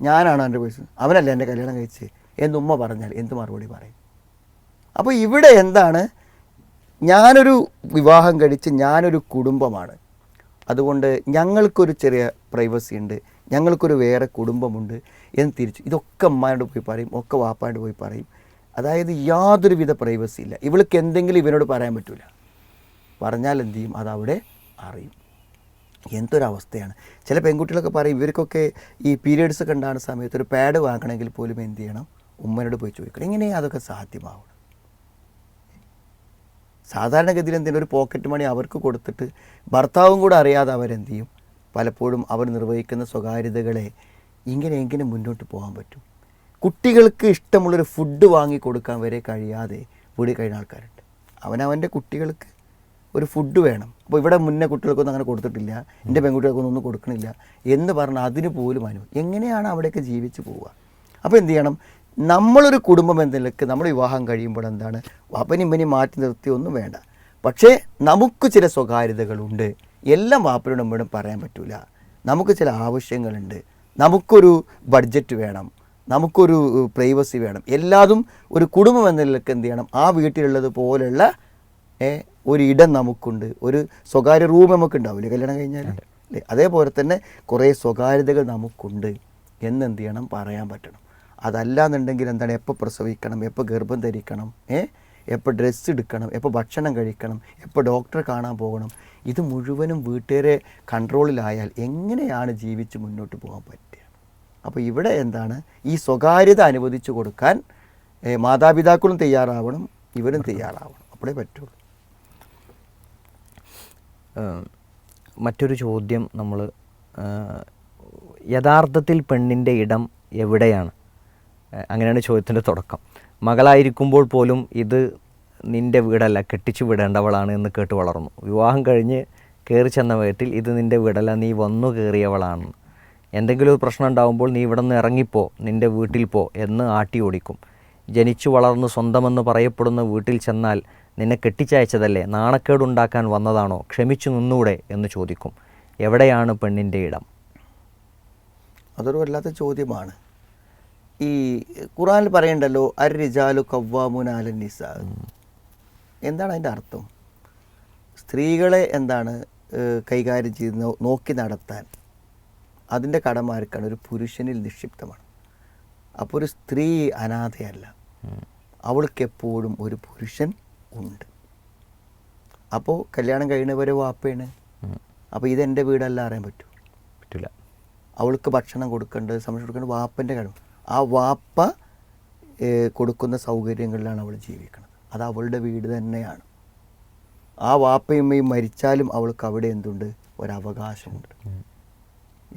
S2: ഞാനാണോ എൻ്റെ പൈസ? അവനല്ല എൻ്റെ കല്യാണം കഴിച്ച് എന്ന് ഉമ്മ പറഞ്ഞാൽ എന്ത് മറുപടി പറയും? അപ്പോൾ ഇവിടെ എന്താണ്, ഞാനൊരു വിവാഹം കഴിച്ച് ഞാനൊരു കുടുംബമാണ്, അതുകൊണ്ട് ഞങ്ങൾക്കൊരു ചെറിയ പ്രൈവസി ഉണ്ട്, ഞങ്ങൾക്കൊരു വേറെ കുടുംബമുണ്ട് എന്ന് തിരിച്ചു ഇതൊക്കെ അമ്മാനോട് പോയി പറയും, ഒക്കെ വാപ്പാനോട് പോയി പറയും. അതായത് യാതൊരുവിധ പ്രൈവസി ഇല്ല. ഇവൾക്ക് എന്തെങ്കിലും ഇവനോട് പറയാൻ പറ്റില്ല. പറഞ്ഞാൽ എന്ത് ചെയ്യും, അതവിടെ അറിയും. എന്തൊരവസ്ഥയാണ്. ചില പെൺകുട്ടികളൊക്കെ പറയും ഇവർക്കൊക്കെ ഈ പീരിയഡ്സ് ഒക്കെ ഉണ്ടാകുന്ന സമയത്ത് ഒരു പാഡ് വാങ്ങണമെങ്കിൽ പോലും എന്ത് ചെയ്യണം, ഉമ്മനോട് പോയി ചോദിക്കണം. എങ്ങനെയാണ് അതൊക്കെ സാധ്യമാവണം? സാധാരണഗതിയിൽ എന്തെങ്കിലും ഒരു പോക്കറ്റ് മണി അവർക്ക് കൊടുത്തിട്ട് ഭർത്താവും കൂടെ അറിയാതെ അവരെന്ത് ചെയ്യും, പലപ്പോഴും അവർ നിർവഹിക്കുന്ന സ്വകാര്യതകളെ ഇങ്ങനെ മുന്നോട്ട് പോകാൻ പറ്റും. കുട്ടികൾക്ക് ഇഷ്ടമുള്ളൊരു ഫുഡ് വാങ്ങി കൊടുക്കാൻ വരെ കഴിയാതെ വീട് കഴിയുന്ന ആൾക്കാരുണ്ട്. അവനവൻ്റെ കുട്ടികൾക്ക് ഒരു ഫുഡ് വേണം. അപ്പോൾ ഇവിടെ മുന്നേ കുട്ടികൾക്കൊന്നും അങ്ങനെ കൊടുത്തിട്ടില്ല, എൻ്റെ പെൺകുട്ടികൾക്കൊന്നും ഒന്നും കൊടുക്കണില്ല എന്ന് പറഞ്ഞാൽ അതിന് പോലും എങ്ങനെയാണ് അവിടെയൊക്കെ ജീവിച്ച് പോവുക? അപ്പോൾ എന്ത് ചെയ്യണം, നമ്മളൊരു കുടുംബം എന്ന നിലയ്ക്ക് നമ്മൾ വിവാഹം കഴിയുമ്പോൾ എന്താണ്, വാപ്പനും ഇമ്മനെയും മാറ്റി നിർത്തിയൊന്നും വേണ്ട. പക്ഷേ നമുക്ക് ചില സ്വകാര്യതകളുണ്ട്. എല്ലാം വാപ്പനോടും ഉമ്മയോടും പറയാൻ പറ്റില്ല. നമുക്ക് ചില ആവശ്യങ്ങളുണ്ട്, നമുക്കൊരു ബഡ്ജറ്റ് വേണം, നമുക്കൊരു പ്രൈവസി വേണം. എല്ലാതും ഒരു കുടുംബം എന്ന നിലയ്ക്ക് എന്ത് ചെയ്യണം, ആ വീട്ടിലുള്ളത് പോലെയുള്ള ഒരു ഇടം നമുക്കുണ്ട്, ഒരു സ്വകാര്യ റൂം നമുക്കുണ്ടാവില്ലേ കല്യാണം കഴിഞ്ഞാൽ അല്ലേ? അതേപോലെ തന്നെ കുറേ സ്വകാര്യതകൾ നമുക്കുണ്ട് എന്നെന്ത് ചെയ്യണം, പറയാൻ പറ്റണം. അതല്ല എന്നുണ്ടെങ്കിൽ എന്താണ്, എപ്പോൾ പ്രസവിക്കണം, എപ്പോൾ ഗർഭം ധരിക്കണം, എപ്പോൾ ഡ്രസ്സ് എടുക്കണം, എപ്പോൾ ഭക്ഷണം കഴിക്കണം, എപ്പോൾ ഡോക്ടറെ കാണാൻ പോകണം, ഇത് മുഴുവനും വീട്ടുകാരെ കൺട്രോളിലായാൽ എങ്ങനെയാണ് ജീവിച്ച് മുന്നോട്ട് പോകാൻ പറ്റുക? അപ്പോൾ ഇവിടെ എന്താണ്, ഈ സ്വകാര്യത അനുവദിച്ചു കൊടുക്കാൻ മാതാപിതാക്കളും തയ്യാറാവണം, ഇവരും തയ്യാറാവണം. അപ്പോഴേ പറ്റുള്ളൂ.
S1: മറ്റൊരു ചോദ്യം, നമ്മൾ യഥാർത്ഥത്തിൽ പെണ്ണിൻ്റെ ഇടം എവിടെയാണ്? അങ്ങനെയാണ് ചോദ്യത്തിൻ്റെ തുടക്കം. മകളായിരിക്കുമ്പോൾ പോലും ഇത് നിൻ്റെ വീടല്ല, കെട്ടിച്ചു വിടേണ്ടവളാണ് എന്ന് കേട്ട് വളർന്നു. വിവാഹം കഴിഞ്ഞ് കയറി ചെന്ന വീട്ടിൽ ഇത് നിൻ്റെ വീടല്ല, നീ വന്നു കയറിയവളാണ്. എന്തെങ്കിലും ഒരു പ്രശ്നം ഉണ്ടാകുമ്പോൾ നീ ഇവിടെ നിന്ന് ഇറങ്ങിപ്പോ, നിൻ്റെ വീട്ടിൽ പോ എന്ന് ആട്ടി ഓടിക്കും. ജനിച്ചു വളർന്ന് സ്വന്തമെന്ന് പറയപ്പെടുന്ന വീട്ടിൽ ചെന്നാൽ നിന്നെ കെട്ടിച്ചയച്ചതല്ലേ, നാണക്കേടുണ്ടാക്കാൻ വന്നതാണോ, ക്ഷമിച്ചു നിന്നൂടെ എന്ന് ചോദിക്കും. എവിടെയാണ് പെണ്ണിൻ്റെ ഇടം?
S2: അതൊരു വല്ലാത്ത ചോദ്യമാണ്. ഈ ഖുർആനിൽ പറയണ്ടല്ലോ, അർ-റിജാലു ഖവ്വാമൂന അലൻ നിസാ. എന്താണ് അതിൻ്റെ അർത്ഥം? സ്ത്രീകളെ എന്താണ് കൈകാര്യം ചെയ്ത് നോക്കി നടത്താൻ അതിൻ്റെ കടമാർക്കാണ്, ഒരു പുരുഷനിൽ നിക്ഷിപ്തമാണ്. അപ്പോൾ ഒരു സ്ത്രീ അനാഥയല്ല, അവൾക്കെപ്പോഴും ഒരു പുരുഷൻ ഉണ്ട്. അപ്പോൾ കല്യാണം കഴിയുന്നവരെ വാപ്പയാണ്. അപ്പോൾ ഇതെൻ്റെ വീടല്ല അറിയാൻ പറ്റില്ല. അവൾക്ക് ഭക്ഷണം കൊടുക്കേണ്ടത്, സംരക്ഷണം കൊടുക്കേണ്ടത് വാപ്പൻ്റെ കഴിവ്. ആ വാപ്പ കൊടുക്കുന്ന സൗകര്യങ്ങളിലാണ് അവൾ ജീവിക്കുന്നത്. അത് അവളുടെ വീട് തന്നെയാണ്. ആ വാപ്പയുമ്മയും മരിച്ചാലും അവൾക്ക് അവിടെ എന്തുണ്ട്, ഒരവകാശമുണ്ട്,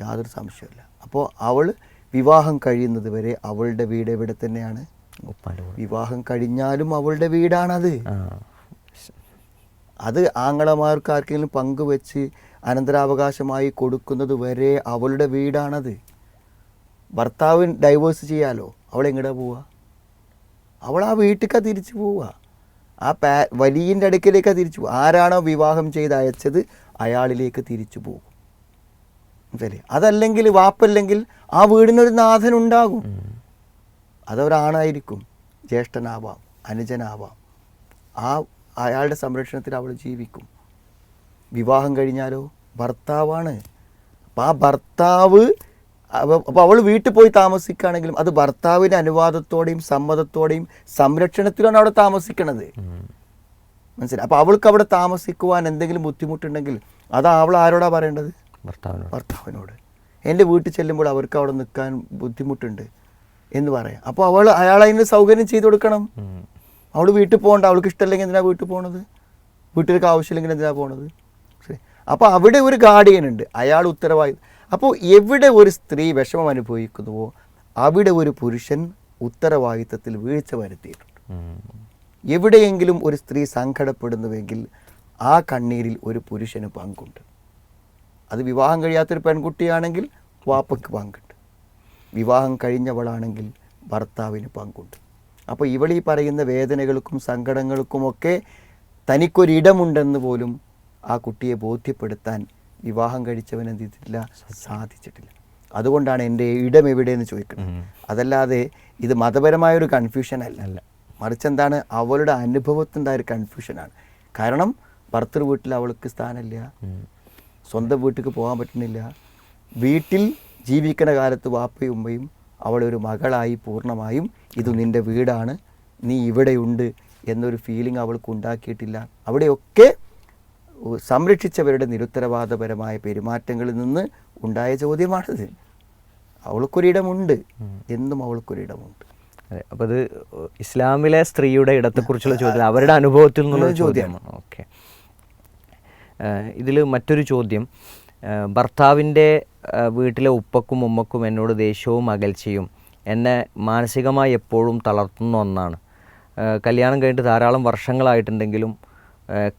S2: യാതൊരു സംശയമില്ല. അപ്പോൾ അവൾ വിവാഹം കഴിയുന്നത് വരെ അവളുടെ വീട് എവിടെ തന്നെയാണ്, വിവാഹം കഴിഞ്ഞാലും അവളുടെ വീടാണത്. അത് ആങ്ങളമാർക്ക് ആർക്കെങ്കിലും പങ്കുവെച്ച് അനന്തരാവകാശമായി കൊടുക്കുന്നത് വരെ അവളുടെ വീടാണത്. ഭർത്താവിന് ഡൈവേഴ്സ് ചെയ്യാലോ, അവളെങ്ങടെ പോവുക? അവൾ ആ വീട്ടിലേക്കാണ് തിരിച്ചു പോവുക, ആ വലിയൻ്റെ അടുക്കലേക്കാണ് തിരിച്ചു പോവുക. ആരാണോ വിവാഹം ചെയ്ത് അയച്ചത് അയാളിലേക്ക് തിരിച്ചു പോകും. ശരി. അതല്ലെങ്കിൽ വാപ്പല്ലെങ്കിൽ ആ വീടിനൊരു നാഥനുണ്ടാകും. അതൊരാണായിരിക്കും, ജ്യേഷ്ഠനാവാം, അനുജനാവാം. അയാളുടെ സംരക്ഷണത്തിൽ അവൾ ജീവിക്കും. വിവാഹം കഴിഞ്ഞാലോ ഭർത്താവാണ്. അപ്പം ആ ഭർത്താവ്, അപ്പോൾ അവൾ വീട്ടിൽ പോയി താമസിക്കുകയാണെങ്കിലും അത് ഭർത്താവിൻ്റെ അനുവാദത്തോടെയും സമ്മതത്തോടെയും സംരക്ഷണത്തിലാണ് അവിടെ താമസിക്കണത്. മനസ്സിലായി? അപ്പോൾ അവൾക്ക് അവിടെ താമസിക്കുവാൻ എന്തെങ്കിലും ബുദ്ധിമുട്ടുണ്ടെങ്കിൽ അത് അവൾ ആരോടാ പറയേണ്ടത്? ഭർത്താവിനോട്. എൻ്റെ വീട്ടിൽ ചെല്ലുമ്പോൾ അവർക്ക് അവിടെ നിൽക്കാൻ ബുദ്ധിമുട്ടുണ്ട് എന്ന് പറയാം. അപ്പോൾ അയാളതിന് സൗകര്യം ചെയ്ത് കൊടുക്കണം. അവൾ വീട്ടിൽ പോകണ്ട. അവൾക്ക് ഇഷ്ടമല്ലെങ്കിൽ എന്തിനാണ് വീട്ടിൽ പോകണത്? വീട്ടിലേക്ക് ആവശ്യമില്ലെങ്കിൽ എന്തിനാണ് പോകണത്? ശരി. അപ്പോൾ അവിടെ ഒരു ഗാർഡിയൻ ഉണ്ട്, അയാൾ ഉത്തരവാദി. അപ്പോൾ എവിടെ ഒരു സ്ത്രീ വിഷമം അനുഭവിക്കുന്നുവോ അവിടെ ഒരു പുരുഷൻ ഉത്തരവാദിത്തത്തിൽ വീഴ്ച വരുത്തിയിട്ടുണ്ട്. എവിടെയെങ്കിലും ഒരു സ്ത്രീ സങ്കടപ്പെടുന്നുവെങ്കിൽ ആ കണ്ണീരിൽ ഒരു പുരുഷന് പങ്കുണ്ട്. അത് വിവാഹം കഴിയാത്തൊരു പെൺകുട്ടിയാണെങ്കിൽ വാപ്പയ്ക്ക് പങ്കുണ്ട്, വിവാഹം കഴിഞ്ഞവളാണെങ്കിൽ ഭർത്താവിന് പങ്കുണ്ട്. അപ്പോൾ ഇവളീ പറയുന്ന വേദനകൾക്കും സങ്കടങ്ങൾക്കുമൊക്കെ തനിക്കൊരിടമുണ്ടെന്ന് പോലും ആ കുട്ടിയെ ബോധ്യപ്പെടുത്താൻ വിവാഹം കഴിച്ചവൻ എന്ത് ചെയ്തിട്ടില്ല, സാധിച്ചിട്ടില്ല. അതുകൊണ്ടാണ് എൻ്റെ ഇടം എവിടെയെന്ന് ചോദിക്കുന്നത്. അതല്ലാതെ ഇത് മതപരമായൊരു കൺഫ്യൂഷൻ അല്ല, മറിച്ച് എന്താണ്, അവളുടെ അനുഭവത്തിൻ്റെ ഒരു കൺഫ്യൂഷനാണ്. കാരണം ഭർത്തൃ വീട്ടിൽ അവൾക്ക് സ്ഥാനമില്ല, സ്വന്തം വീട്ടിലേക്ക് പോകാൻ പറ്റുന്നില്ല. വീട്ടിൽ ജീവിക്കുന്ന കാലത്ത് വാപ്പയും ഉമ്മയും അവളെ ഒരു മകളായി പൂർണ്ണമായും ഇത് നിൻ്റെ വീടാണ്, നീ ഇവിടെയുണ്ട് എന്നൊരു ഫീലിംഗ് അവൾക്ക് ഉണ്ടാക്കിയിട്ടില്ല. അവിടെയൊക്കെ സംരക്ഷിച്ചവരുടെ നിരുത്തരവാദപരമായ പെരുമാറ്റങ്ങളിൽ നിന്ന് ഉണ്ടായ ചോദ്യമാണിത്. അവൾക്കൊരിടമുണ്ട്, എന്നും അവൾക്കൊരിടമുണ്ട്.
S1: അതെ. അപ്പോൾ ഇത് ഇസ്ലാമിലെ സ്ത്രീയുടെ ഇടത്തെക്കുറിച്ചുള്ള ചോദ്യം, അവരുടെ അനുഭവത്തിൽ നിന്നുള്ള ചോദ്യമാണ്. ഓക്കെ. ഇതിൽ മറ്റൊരു ചോദ്യം, ഭർത്താവിൻ്റെ വീട്ടിലെ ഉപ്പക്കും ഉമ്മക്കും എന്നോട് ദേഷ്യവും അകൽച്ചയും എന്നെ മാനസികമായി എപ്പോഴും തളർത്തുന്ന ഒന്നാണ്. കല്യാണം കഴിഞ്ഞിട്ട് ധാരാളം വർഷങ്ങളായിട്ടുണ്ടെങ്കിലും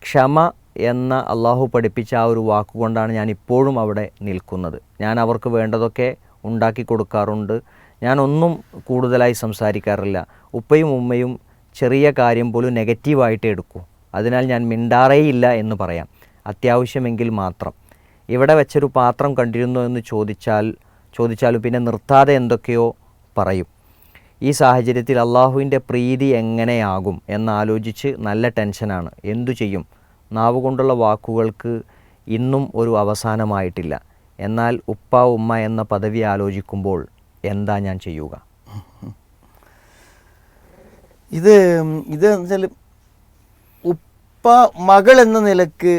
S1: ക്ഷമ എന്ന അള്ളാഹു പഠിപ്പിച്ച ആ ഒരു വാക്കുകൊണ്ടാണ് ഞാൻ ഇപ്പോഴും അവിടെ നിൽക്കുന്നത്. ഞാൻ അവർക്ക് വേണ്ടതൊക്കെ ഉണ്ടാക്കി കൊടുക്കാറുണ്ട്, ഞാനൊന്നും കൂടുതലായി സംസാരിക്കാറില്ല. ഉപ്പയും ഉമ്മയും ചെറിയ കാര്യം പോലും നെഗറ്റീവായിട്ട് എടുക്കൂ, അതിനാൽ ഞാൻ മിണ്ടാറേയില്ല എന്ന് പറയാം, അത്യാവശ്യമെങ്കിൽ മാത്രം. ഇവിടെ വെച്ചൊരു പാത്രം കണ്ടിരുന്നോ എന്ന് ചോദിച്ചാലും പിന്നെ നിർത്താതെ എന്തൊക്കെയോ പറയും. ഈ സാഹചര്യത്തിൽ അള്ളാഹുവിൻ്റെ പ്രീതി എങ്ങനെയാകും എന്നാലോചിച്ച് നല്ല ടെൻഷനാണ്. എന്തു ചെയ്യും? നാവുകൊണ്ടുള്ള വാക്കുകൾക്ക് ഇന്നും ഒരു അവസാനമായിട്ടില്ല. എന്നാൽ ഉപ്പ ഉമ്മ എന്ന പദവി ആലോചിക്കുമ്പോൾ എന്താ ഞാൻ ചെയ്യുക?
S2: ഇത് വെച്ചാൽ ഉപ്പ മകൾ എന്ന നിലക്ക്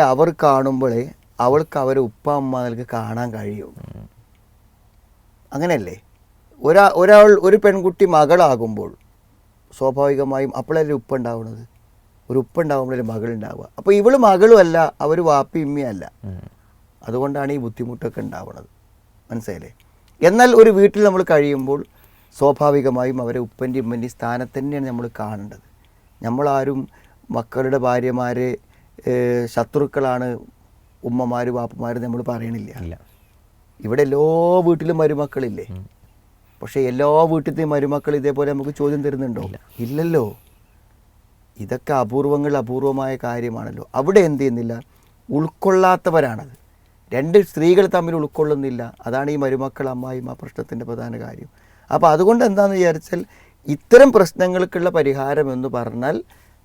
S2: അവർ കാണുമ്പോഴേ അവൾക്ക് അവരെ ഉപ്പ അമ്മ നിലക്ക് കാണാൻ കഴിയും. അങ്ങനെയല്ലേ? ഒരു പെൺകുട്ടി മകളാകുമ്പോൾ സ്വാഭാവികമായും അപ്പോഴല്ലേ ഉപ്പ ഉണ്ടാവുന്നത്. ഒരു ഉപ്പ ഉണ്ടാകുമ്പോഴല്ലേ മകളുണ്ടാവുക. അപ്പോൾ ഇവള് മകളും അല്ല, അവർ വാപ്പി ഉമ്മയല്ല. അതുകൊണ്ടാണ് ഈ ബുദ്ധിമുട്ടൊക്കെ ഉണ്ടാവുന്നത്. മനസ്സിലായില്ലേ? എന്നാൽ ഒരു വീട്ടിൽ നമ്മൾ കഴിയുമ്പോൾ സ്വാഭാവികമായും അവരെ ഉപ്പൻ്റെ ഉമ്മൻ്റെ സ്ഥാനത്ത് തന്നെയാണ് നമ്മൾ കാണേണ്ടത്. നമ്മളാരും മക്കളുടെ ഭാര്യമാരെ ശത്രുക്കളാണ് ഉമ്മമാർ വാപ്പമാർ നമ്മൾ പറയണില്ല. ഇവിടെ എല്ലാ വീട്ടിലും മരുമക്കളില്ലേ? പക്ഷേ എല്ലാ വീട്ടിലത്തെയും മരുമക്കൾ ഇതേപോലെ നമുക്ക് ചോദ്യം തരുന്നുണ്ടോ? ഇല്ലല്ലോ. ഇതൊക്കെ അപൂർവമായ കാര്യമാണല്ലോ. അവിടെ എന്ത് ചെയ്യുന്നില്ല, ഉൾക്കൊള്ളാത്തവരാണത്. രണ്ട് സ്ത്രീകൾ തമ്മിൽ ഉൾക്കൊള്ളുന്നില്ല. അതാണ് ഈ മരുമക്കൾ അമ്മായിമ്മ പ്രശ്നത്തിൻ്റെ പ്രധാന കാര്യം. അപ്പോൾ അതുകൊണ്ട് എന്താണെന്ന് വിചാരിച്ചാൽ ഇത്തരം പ്രശ്നങ്ങൾക്കുള്ള പരിഹാരം എന്ന് പറഞ്ഞാൽ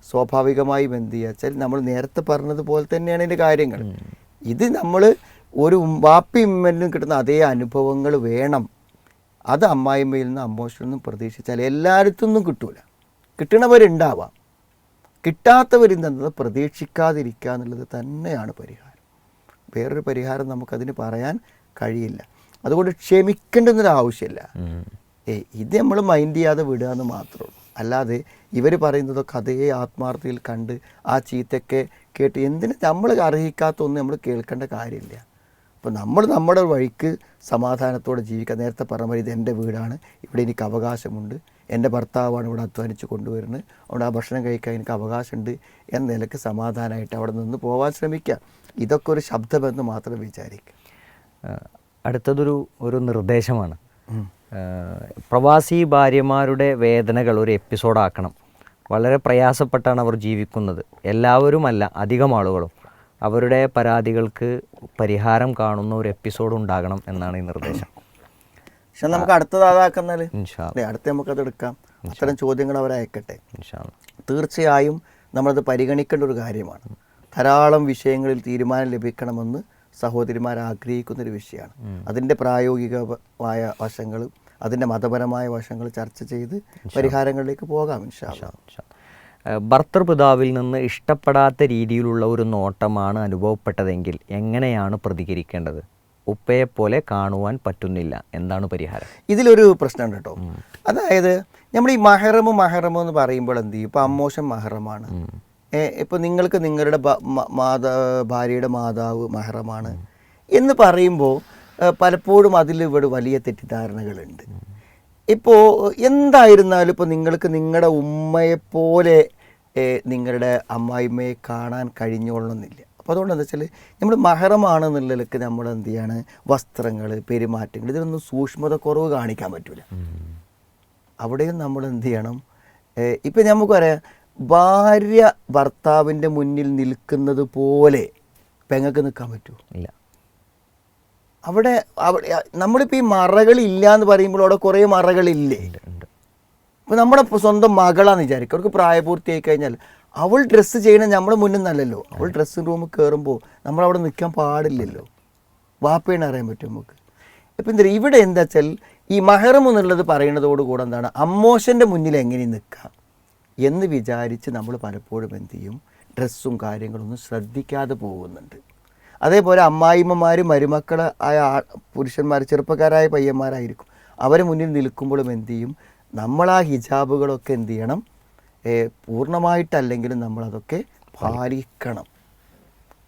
S2: സ്വാഭാവികമായും എന്ത് ചെയ്യാച്ചാൽ നമ്മൾ നേരത്തെ പറഞ്ഞതുപോലെ തന്നെയാണ് ഇതിൻ്റെ കാര്യങ്ങൾ. ഇത് നമ്മൾ ഒരു വാപ്പി ഉമ്മയിൽ കിട്ടുന്ന അതേ അനുഭവങ്ങൾ വേണം. അത് അമ്മായിമ്മയിൽ നിന്ന് അമ്മോഷനിൽ നിന്നും പ്രതീക്ഷിച്ചാൽ എല്ലായിടത്തുനിന്നും കിട്ടൂല. കിട്ടണവരുണ്ടാവാം, കിട്ടാത്തവരിന്നത് പ്രതീക്ഷിക്കാതിരിക്കുക എന്നുള്ളത് തന്നെയാണ് പരിഹാരം. വേറൊരു പരിഹാരം നമുക്കതിന് പറയാൻ കഴിയില്ല. അതുകൊണ്ട് ക്ഷമിക്കേണ്ടുന്നൊരു ആവശ്യമില്ല. ഇത് നമ്മൾ മൈൻഡ് ചെയ്യാതെ വിടുക എന്ന് മാത്രമേ ഉള്ളൂ. അല്ലാതെ ഇവർ പറയുന്നതൊക്കെ അതേ ആത്മാർത്ഥതയിൽ കണ്ട് ആ ചീത്തയൊക്കെ കേട്ട് എന്തിന് നമ്മൾ അർഹിക്കാത്ത ഒന്നും നമ്മൾ കേൾക്കേണ്ട കാര്യമില്ല. അപ്പോൾ നമ്മൾ നമ്മുടെ വഴിക്ക് സമാധാനത്തോടെ ജീവിക്കുക. നേരത്തെ പറഞ്ഞ പോലെ ഇത് എൻ്റെ വീടാണ്, ഇവിടെ എനിക്ക് അവകാശമുണ്ട്, എൻ്റെ ഭർത്താവാണ് ഇവിടെ അധ്വാനിച്ച് കൊണ്ടുവരുന്നത്, അവിടെ ആ ഭക്ഷണം കഴിക്കാൻ എനിക്ക് അവകാശമുണ്ട് എന്ന നിലയ്ക്ക് സമാധാനമായിട്ട് അവിടെ നിന്ന് പോകാൻ ശ്രമിക്കുക. ഇതൊക്കെ ഒരു ശബ്ദമെന്ന് മാത്രം വിചാരിക്കുക.
S1: അടുത്തതൊരു നിർദ്ദേശമാണ്. പ്രവാസി ഭാര്യമാരുടെ വേദനകൾ ഒരു എപ്പിസോഡാക്കണം. വളരെ പ്രയാസപ്പെട്ടാണ് അവർ ജീവിക്കുന്നത്. എല്ലാവരുമല്ല, അധികം ആളുകളും. അവരുടെ പരാതികൾക്ക് പരിഹാരം കാണുന്ന ഒരു എപ്പിസോഡ് ഉണ്ടാകണം എന്നാണ് ഈ നിർദ്ദേശം.
S2: പക്ഷെ നമുക്ക് അടുത്തത് അതാക്കുന്നാല്
S1: ഇൻഷാ
S2: അടുത്ത് നമുക്കത് എടുക്കാം. അത്തരം ചോദ്യങ്ങൾ അവരയക്കട്ടെ.
S1: ഇൻഷാ അല്ലാ.
S2: തീർച്ചയായും നമ്മളത് പരിഗണിക്കേണ്ട ഒരു കാര്യമാണ്. ധാരാളം വിഷയങ്ങളിൽ തീരുമാനം ലഭിക്കണമെന്ന് സഹോദരിമാർ ആഗ്രഹിക്കുന്നൊരു വിഷയമാണ്. അതിൻ്റെ പ്രായോഗികമായ വശങ്ങളും അതിൻ്റെ മതപരമായ വശങ്ങൾ ചർച്ച ചെയ്ത് പരിഹാരങ്ങളിലേക്ക് പോകാം ഇൻഷാ അല്ലാ.
S1: ഭർത്തൃപിതാവിൽ നിന്ന് ഇഷ്ടപ്പെടാത്ത രീതിയിലുള്ള ഒരു നോട്ടമാണ് അനുഭവപ്പെട്ടതെങ്കിൽ എങ്ങനെയാണ് പ്രതികരിക്കേണ്ടത്? ഉപ്പയെപ്പോലെ കാണുവാൻ പറ്റുന്നില്ല, എന്താണ് പരിഹാരം?
S2: ഇതിലൊരു പ്രശ്നമുണ്ട് കേട്ടോ. അതായത് നമ്മൾ ഈ മഹറമ് എന്ന് പറയുമ്പോൾ എന്ത് ചെയ്യും? ഇപ്പം അമ്മോശൻ മഹറമാണ്. ഇപ്പം നിങ്ങൾക്ക് നിങ്ങളുടെ ഭാര്യയുടെ മാതാവ് മഹറമാണ് എന്ന് പറയുമ്പോൾ പലപ്പോഴും അതിലിവിടെ വലിയ തെറ്റിദ്ധാരണകളുണ്ട്. ഇപ്പോൾ എന്തായിരുന്നാലും ഇപ്പോൾ നിങ്ങൾക്ക് നിങ്ങളുടെ ഉമ്മയെപ്പോലെ നിങ്ങളുടെ അമ്മായിമ്മയെ കാണാൻ കഴിഞ്ഞോളണമെന്നില്ല. അപ്പോൾ അതുകൊണ്ട് എന്താ വെച്ചാൽ നമ്മൾ മഹറമാണെന്നുള്ളതിലേക്ക് നമ്മൾ എന്ത് ചെയ്യാണ്, വസ്ത്രങ്ങൾ, പെരുമാറ്റങ്ങൾ, ഇതിനൊന്നും സൂക്ഷ്മത കുറവ് കാണിക്കാൻ പറ്റില്ല. അവിടെയും നമ്മൾ എന്ത് ചെയ്യണം? ഇപ്പം നമുക്ക് പറയാം, ഭാര്യ ഭർത്താവിൻ്റെ മുന്നിൽ നിൽക്കുന്നത് പോലെ പെങ്ങൾക്ക് നിൽക്കാൻ പറ്റുമോ? ഇല്ല. അവിടെ നമ്മളിപ്പോൾ ഈ മറകളില്ല എന്ന് പറയുമ്പോൾ അവിടെ കുറേ മറകളില്ലേ? ഇപ്പോൾ നമ്മുടെ സ്വന്തം മകളാന്ന് വിചാരിക്കും, അവർക്ക് പ്രായപൂർത്തിയായി കഴിഞ്ഞാൽ അവൾ ഡ്രസ്സ് ചെയ്യണത് നമ്മുടെ മുന്നിൽ നിന്നല്ലല്ലോ. അവൾ ഡ്രസ്സിങ് റൂമിൽ കയറുമ്പോൾ നമ്മളവിടെ നിൽക്കാൻ പാടില്ലല്ലോ. വാപ്പേനെ അറിയാൻ പറ്റും നമുക്ക്. ഇപ്പം എന്താ ഇവിടെ എന്താ വെച്ചാൽ ഈ മഹറം എന്നുള്ളത് പറയുന്നതോടുകൂടെ എന്താണ്, അമ്മോശൻ്റെ മുന്നിൽ എങ്ങനെ നിൽക്കാം എന്ന് വിചാരിച്ച് നമ്മൾ പലപ്പോഴും എന്ത് ചെയ്യും, ഡ്രസ്സും കാര്യങ്ങളൊന്നും ശ്രദ്ധിക്കാതെ പോകുന്നുണ്ട്. അതേപോലെ അമ്മായിമ്മമാർ, മരുമക്കൾ ആയ പുരുഷന്മാർ, ചെറുപ്പക്കാരായ പയ്യന്മാരായിരിക്കും, അവരെ മുന്നിൽ നിൽക്കുമ്പോഴും എന്ത് ചെയ്യും, നമ്മൾ ആ ഹിജാബുകളൊക്കെ എന്ത് ചെയ്യണം, പൂർണ്ണമായിട്ടല്ലെങ്കിലും നമ്മളതൊക്കെ പാലിക്കണം.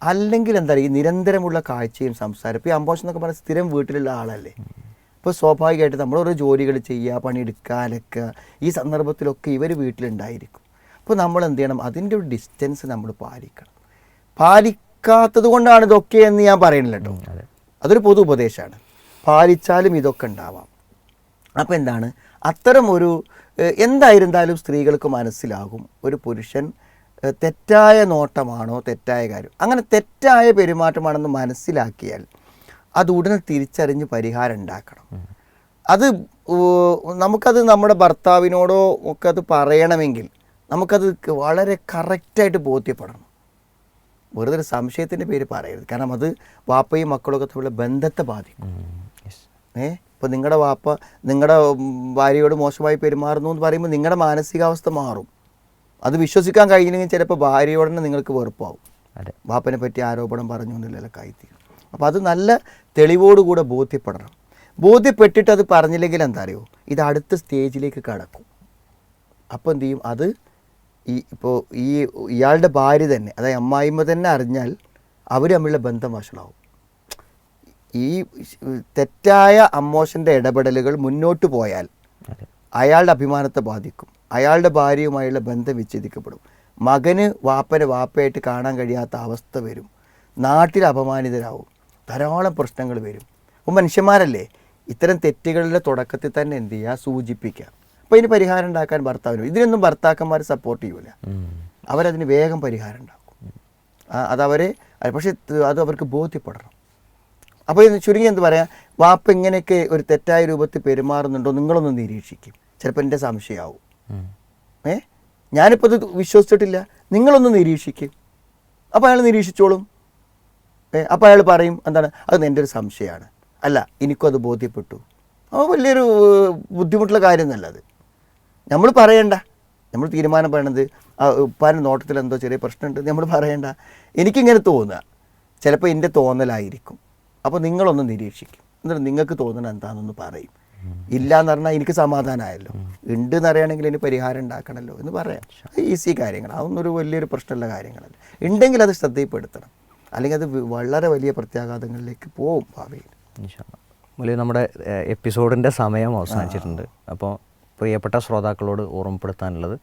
S2: അല്ലെങ്കിൽ എന്താ പറയുക, ഈ നിരന്തരമുള്ള കാഴ്ചയും സംസാരം. ഇപ്പോൾ ഈ അമ്പോഷം എന്നൊക്കെ പറഞ്ഞാൽ സ്ഥിരം വീട്ടിലുള്ള ആളല്ലേ. ഇപ്പോൾ സ്വാഭാവികമായിട്ട് നമ്മളോരോ ജോലികൾ ചെയ്യുക, പണിയെടുക്കുക, അലക്കുക, ഈ സന്ദർഭത്തിലൊക്കെ ഇവർ വീട്ടിലുണ്ടായിരിക്കും. അപ്പോൾ നമ്മൾ എന്ത് ചെയ്യണം, അതിൻ്റെ ഒരു ഡിസ്റ്റൻസ് നമ്മൾ പാലിക്കണം. പാലിക്കാത്തത് കൊണ്ടാണ് ഇതൊക്കെ എന്ന് ഞാൻ പറയുന്നില്ല കേട്ടോ, അതൊരു പൊതു ഉപദേശമാണ്. പാലിച്ചാലും ഇതൊക്കെ ഉണ്ടാവാം. അപ്പോൾ എന്താണ്, അത്തരം ഒരു എന്തായിരുന്നാലും സ്ത്രീകൾക്ക് മനസ്സിലാകും ഒരു പുരുഷൻ തെറ്റായ നോട്ടമാണോ, തെറ്റായ കാര്യം, അങ്ങനെ തെറ്റായ പെരുമാറ്റമാണെന്ന് മനസ്സിലാക്കിയാൽ അത് ഉടനെ തിരിച്ചറിഞ്ഞ് പരിഹാരം ഉണ്ടാക്കണം. അത് നമുക്കത് നമ്മുടെ ഭർത്താവിനോടോ ഒക്കെ അത് പറയണമെങ്കിൽ നമുക്കത് വളരെ കറക്റ്റായിട്ട് ബോധ്യപ്പെടണം. വെറുതെ ഒരു സംശയത്തിൻ്റെ പേര് പറയരുത്. കാരണം അത് വാപ്പയും മക്കളൊക്കെ തമ്മിലുള്ള ബന്ധത്തെ ബാധിക്കും. ഇപ്പോൾ നിങ്ങളുടെ വാപ്പ നിങ്ങളുടെ ഭാര്യയോട് മോശമായി പെരുമാറുന്നു എന്ന് പറയുമ്പോൾ നിങ്ങളുടെ മാനസികാവസ്ഥ മാറും. അത് വിശ്വസിക്കാൻ കഴിഞ്ഞില്ലെങ്കിൽ ചിലപ്പോൾ ഭാര്യയോട് തന്നെ നിങ്ങൾക്ക് വെറുപ്പാവും. വാപ്പനെ പറ്റി ആരോപണം പറഞ്ഞു എന്നില്ലൊക്കെ ആയിത്തീരും. അപ്പോൾ അത് നല്ല തെളിവോടുകൂടെ ബോധ്യപ്പെടണം. ബോധ്യപ്പെട്ടിട്ട് അത് പറഞ്ഞില്ലെങ്കിൽ എന്താ അറിയോ, ഇത് അടുത്ത സ്റ്റേജിലേക്ക് കടക്കും. അപ്പോൾ എന്ത് ചെയ്യും, അത് ഇപ്പോൾ ഇയാളുടെ ഭാര്യ തന്നെ, അതായത് അമ്മായിമ്മ തന്നെ അറിഞ്ഞാൽ അവർ തമ്മിലുള്ള ബന്ധം വഷളാവും. ഈ തെറ്റായ അമ്മോശൻ്റെ ഇടപെടലുകൾ മുന്നോട്ട് പോയാൽ അയാളുടെ അഭിമാനത്തെ ബാധിക്കും. അയാളുടെ ഭാര്യയുമായുള്ള ബന്ധം വിച്ഛേദിക്കപ്പെടും. മകന് വാപ്പനെ വാപ്പയായിട്ട് കാണാൻ കഴിയാത്ത അവസ്ഥ വരും. നാട്ടിൽ അപമാനിതരാവും. ധാരാളം പ്രശ്നങ്ങൾ വരും. അപ്പോൾ മനുഷ്യന്മാരല്ലേ, ഇത്തരം തെറ്റുകളുടെ തുടക്കത്തിൽ തന്നെ എന്ത് ചെയ്യുക, സൂചിപ്പിക്കുക. അപ്പോൾ ഇതിന് പരിഹാരം ഉണ്ടാക്കാൻ ഭർത്താവിനും, ഇതിനൊന്നും ഭർത്താക്കന്മാർ സപ്പോർട്ട് ചെയ്യൂല. അവരതിന് വേഗം പരിഹാരം ഉണ്ടാക്കും. പക്ഷേ അത് അവർക്ക് ബോധ്യപ്പെടണം. അപ്പോൾ ഇത് ചുരുങ്ങി എന്ത് പറയാം, വാപ്പ ഇങ്ങനെയൊക്കെ ഒരു തെറ്റായ രൂപത്തിൽ പെരുമാറുന്നുണ്ടോ നിങ്ങളൊന്ന് നിരീക്ഷിക്കും. ചിലപ്പോൾ എൻ്റെ സംശയമാവും. ഞാനിപ്പോൾ ഇത് വിശ്വസിച്ചിട്ടില്ല, നിങ്ങളൊന്ന് നിരീക്ഷിക്കും. അപ്പോൾ അയാൾ നിരീക്ഷിച്ചോളും. അപ്പോൾ അയാൾ പറയും എന്താണ്, അത് എൻ്റെ ഒരു സംശയമാണ്, അല്ല എനിക്കും അത് ബോധ്യപ്പെട്ടു. അപ്പോൾ വലിയൊരു ബുദ്ധിമുട്ടുള്ള കാര്യമൊന്നുമല്ല അത്. നമ്മൾ പറയണ്ട, നമ്മൾ തീരുമാനം പറയണത് ഉപ്പാൻ്റെ നോട്ടത്തിൽ എന്തോ ചെറിയ പ്രശ്നമുണ്ട് നമ്മൾ പറയണ്ട. എനിക്കിങ്ങനെ തോന്നുക, ചിലപ്പോൾ എൻ്റെ തോന്നലായിരിക്കും. അപ്പോൾ നിങ്ങളൊന്ന് നിരീക്ഷിക്കും, എന്നിട്ട് നിങ്ങൾക്ക് തോന്നണം എന്താണെന്നൊന്ന് പറയും. ഇല്ല എന്ന് പറഞ്ഞാൽ എനിക്ക് സമാധാനമായല്ലോ, ഉണ്ട് എന്നറിയണമെങ്കിൽ ഇതിന് പരിഹാരം ഉണ്ടാക്കണമല്ലോ എന്ന് പറയാം. ഈസി കാര്യങ്ങൾ, അതൊന്നും ഒരു വലിയൊരു പ്രശ്നമുള്ള കാര്യങ്ങളല്ല. ഉണ്ടെങ്കിൽ അത് ശ്രദ്ധയിൽപ്പെടുത്തണം, അല്ലെങ്കിൽ അത് വളരെ വലിയ പ്രത്യാഘാതങ്ങളിലേക്ക് പോകും ഭാവിയിൽ.
S1: മുലി, നമ്മുടെ എപ്പിസോഡിൻ്റെ സമയം അവസാനിച്ചിട്ടുണ്ട്. അപ്പോൾ പ്രിയപ്പെട്ട ശ്രോതാക്കളോട് ഓർമ്മപ്പെടുത്താനുള്ളത്,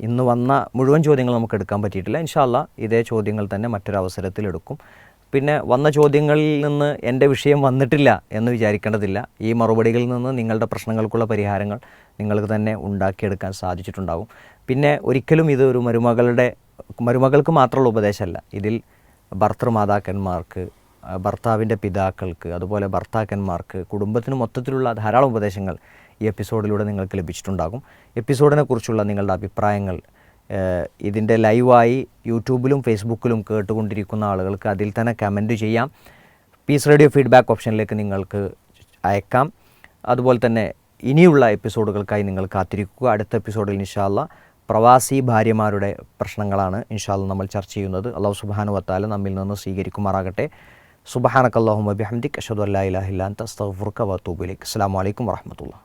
S1: ഇന്ന് വന്ന മുഴുവൻ ചോദ്യങ്ങൾ നമുക്ക് എടുക്കാൻ പറ്റിയിട്ടില്ല. ഇൻഷാ അല്ലാ ഇതേ ചോദ്യങ്ങൾ തന്നെ മറ്റൊരവസരത്തിൽ എടുക്കും. പിന്നെ വന്ന ചോദ്യങ്ങളിൽ നിന്ന് എൻ്റെ വിഷയം വന്നിട്ടില്ല എന്ന് വിചാരിക്കേണ്ടതില്ല. ഈ മറുപടികളിൽ നിന്ന് നിങ്ങളുടെ പ്രശ്നങ്ങൾക്കുള്ള പരിഹാരങ്ങൾ നിങ്ങൾക്ക് തന്നെ ഉണ്ടാക്കിയെടുക്കാൻ സാധിച്ചിട്ടുണ്ടാകും. പിന്നെ ഒരിക്കലും ഇത് ഒരു മരുമകൾക്ക് മാത്രമുള്ള ഉപദേശമല്ല. ഇതിൽ ഭർത്തൃമാതാക്കന്മാർക്ക്, ഭർത്താവിൻ്റെ പിതാക്കൾക്ക്, അതുപോലെ ഭർത്താക്കന്മാർക്ക്, കുടുംബത്തിന് മൊത്തത്തിലുള്ള ധാരാളം ഉപദേശങ്ങൾ ഈ എപ്പിസോഡിലൂടെ നിങ്ങൾക്ക് ലഭിച്ചിട്ടുണ്ടാകും. എപ്പിസോഡിനെ കുറിച്ചുള്ള നിങ്ങളുടെ അഭിപ്രായങ്ങൾ ഇതിൻ്റെ ലൈവായി യൂട്യൂബിലും ഫേസ്ബുക്കിലും കേട്ടുകൊണ്ടിരിക്കുന്ന ആളുകൾക്ക് അതിൽ തന്നെ കമൻറ്റ് ചെയ്യാം. പീസ് റേഡിയോ ഫീഡ്ബാക്ക് ഓപ്ഷനിലേക്ക് നിങ്ങൾക്ക് അയക്കാം. അതുപോലെ തന്നെ ഇനിയുള്ള എപ്പിസോഡുകൾക്കായി നിങ്ങൾ കാത്തിരിക്കുക. അടുത്ത എപ്പിസോഡിൽ ഇൻഷാ അല്ലാഹ് പ്രവാസി ഭാര്യമാരുടെ പ്രശ്നങ്ങളാണ് ഇൻഷാ അല്ലാഹ് നമ്മൾ ചർച്ച ചെയ്യുന്നത്. അല്ലാഹു സുബ്ഹാനഹു വ തആല നമ്മിൽ നിന്ന് സ്വീകരിക്കുമാറാകട്ടെ. സുബ്ഹാനകല്ലാഹുമ്മ ബിഹംദിക അഷ്ഹദു അല്ലാ ഇലാഹ ഇല്ലാ അൻത അസ്തഗ്ഫിറുക വ അത്തൂബു ഇലൈക്. അസ്സലാമു അലൈക്കും വറഹ്മത്തുള്ളാഹി.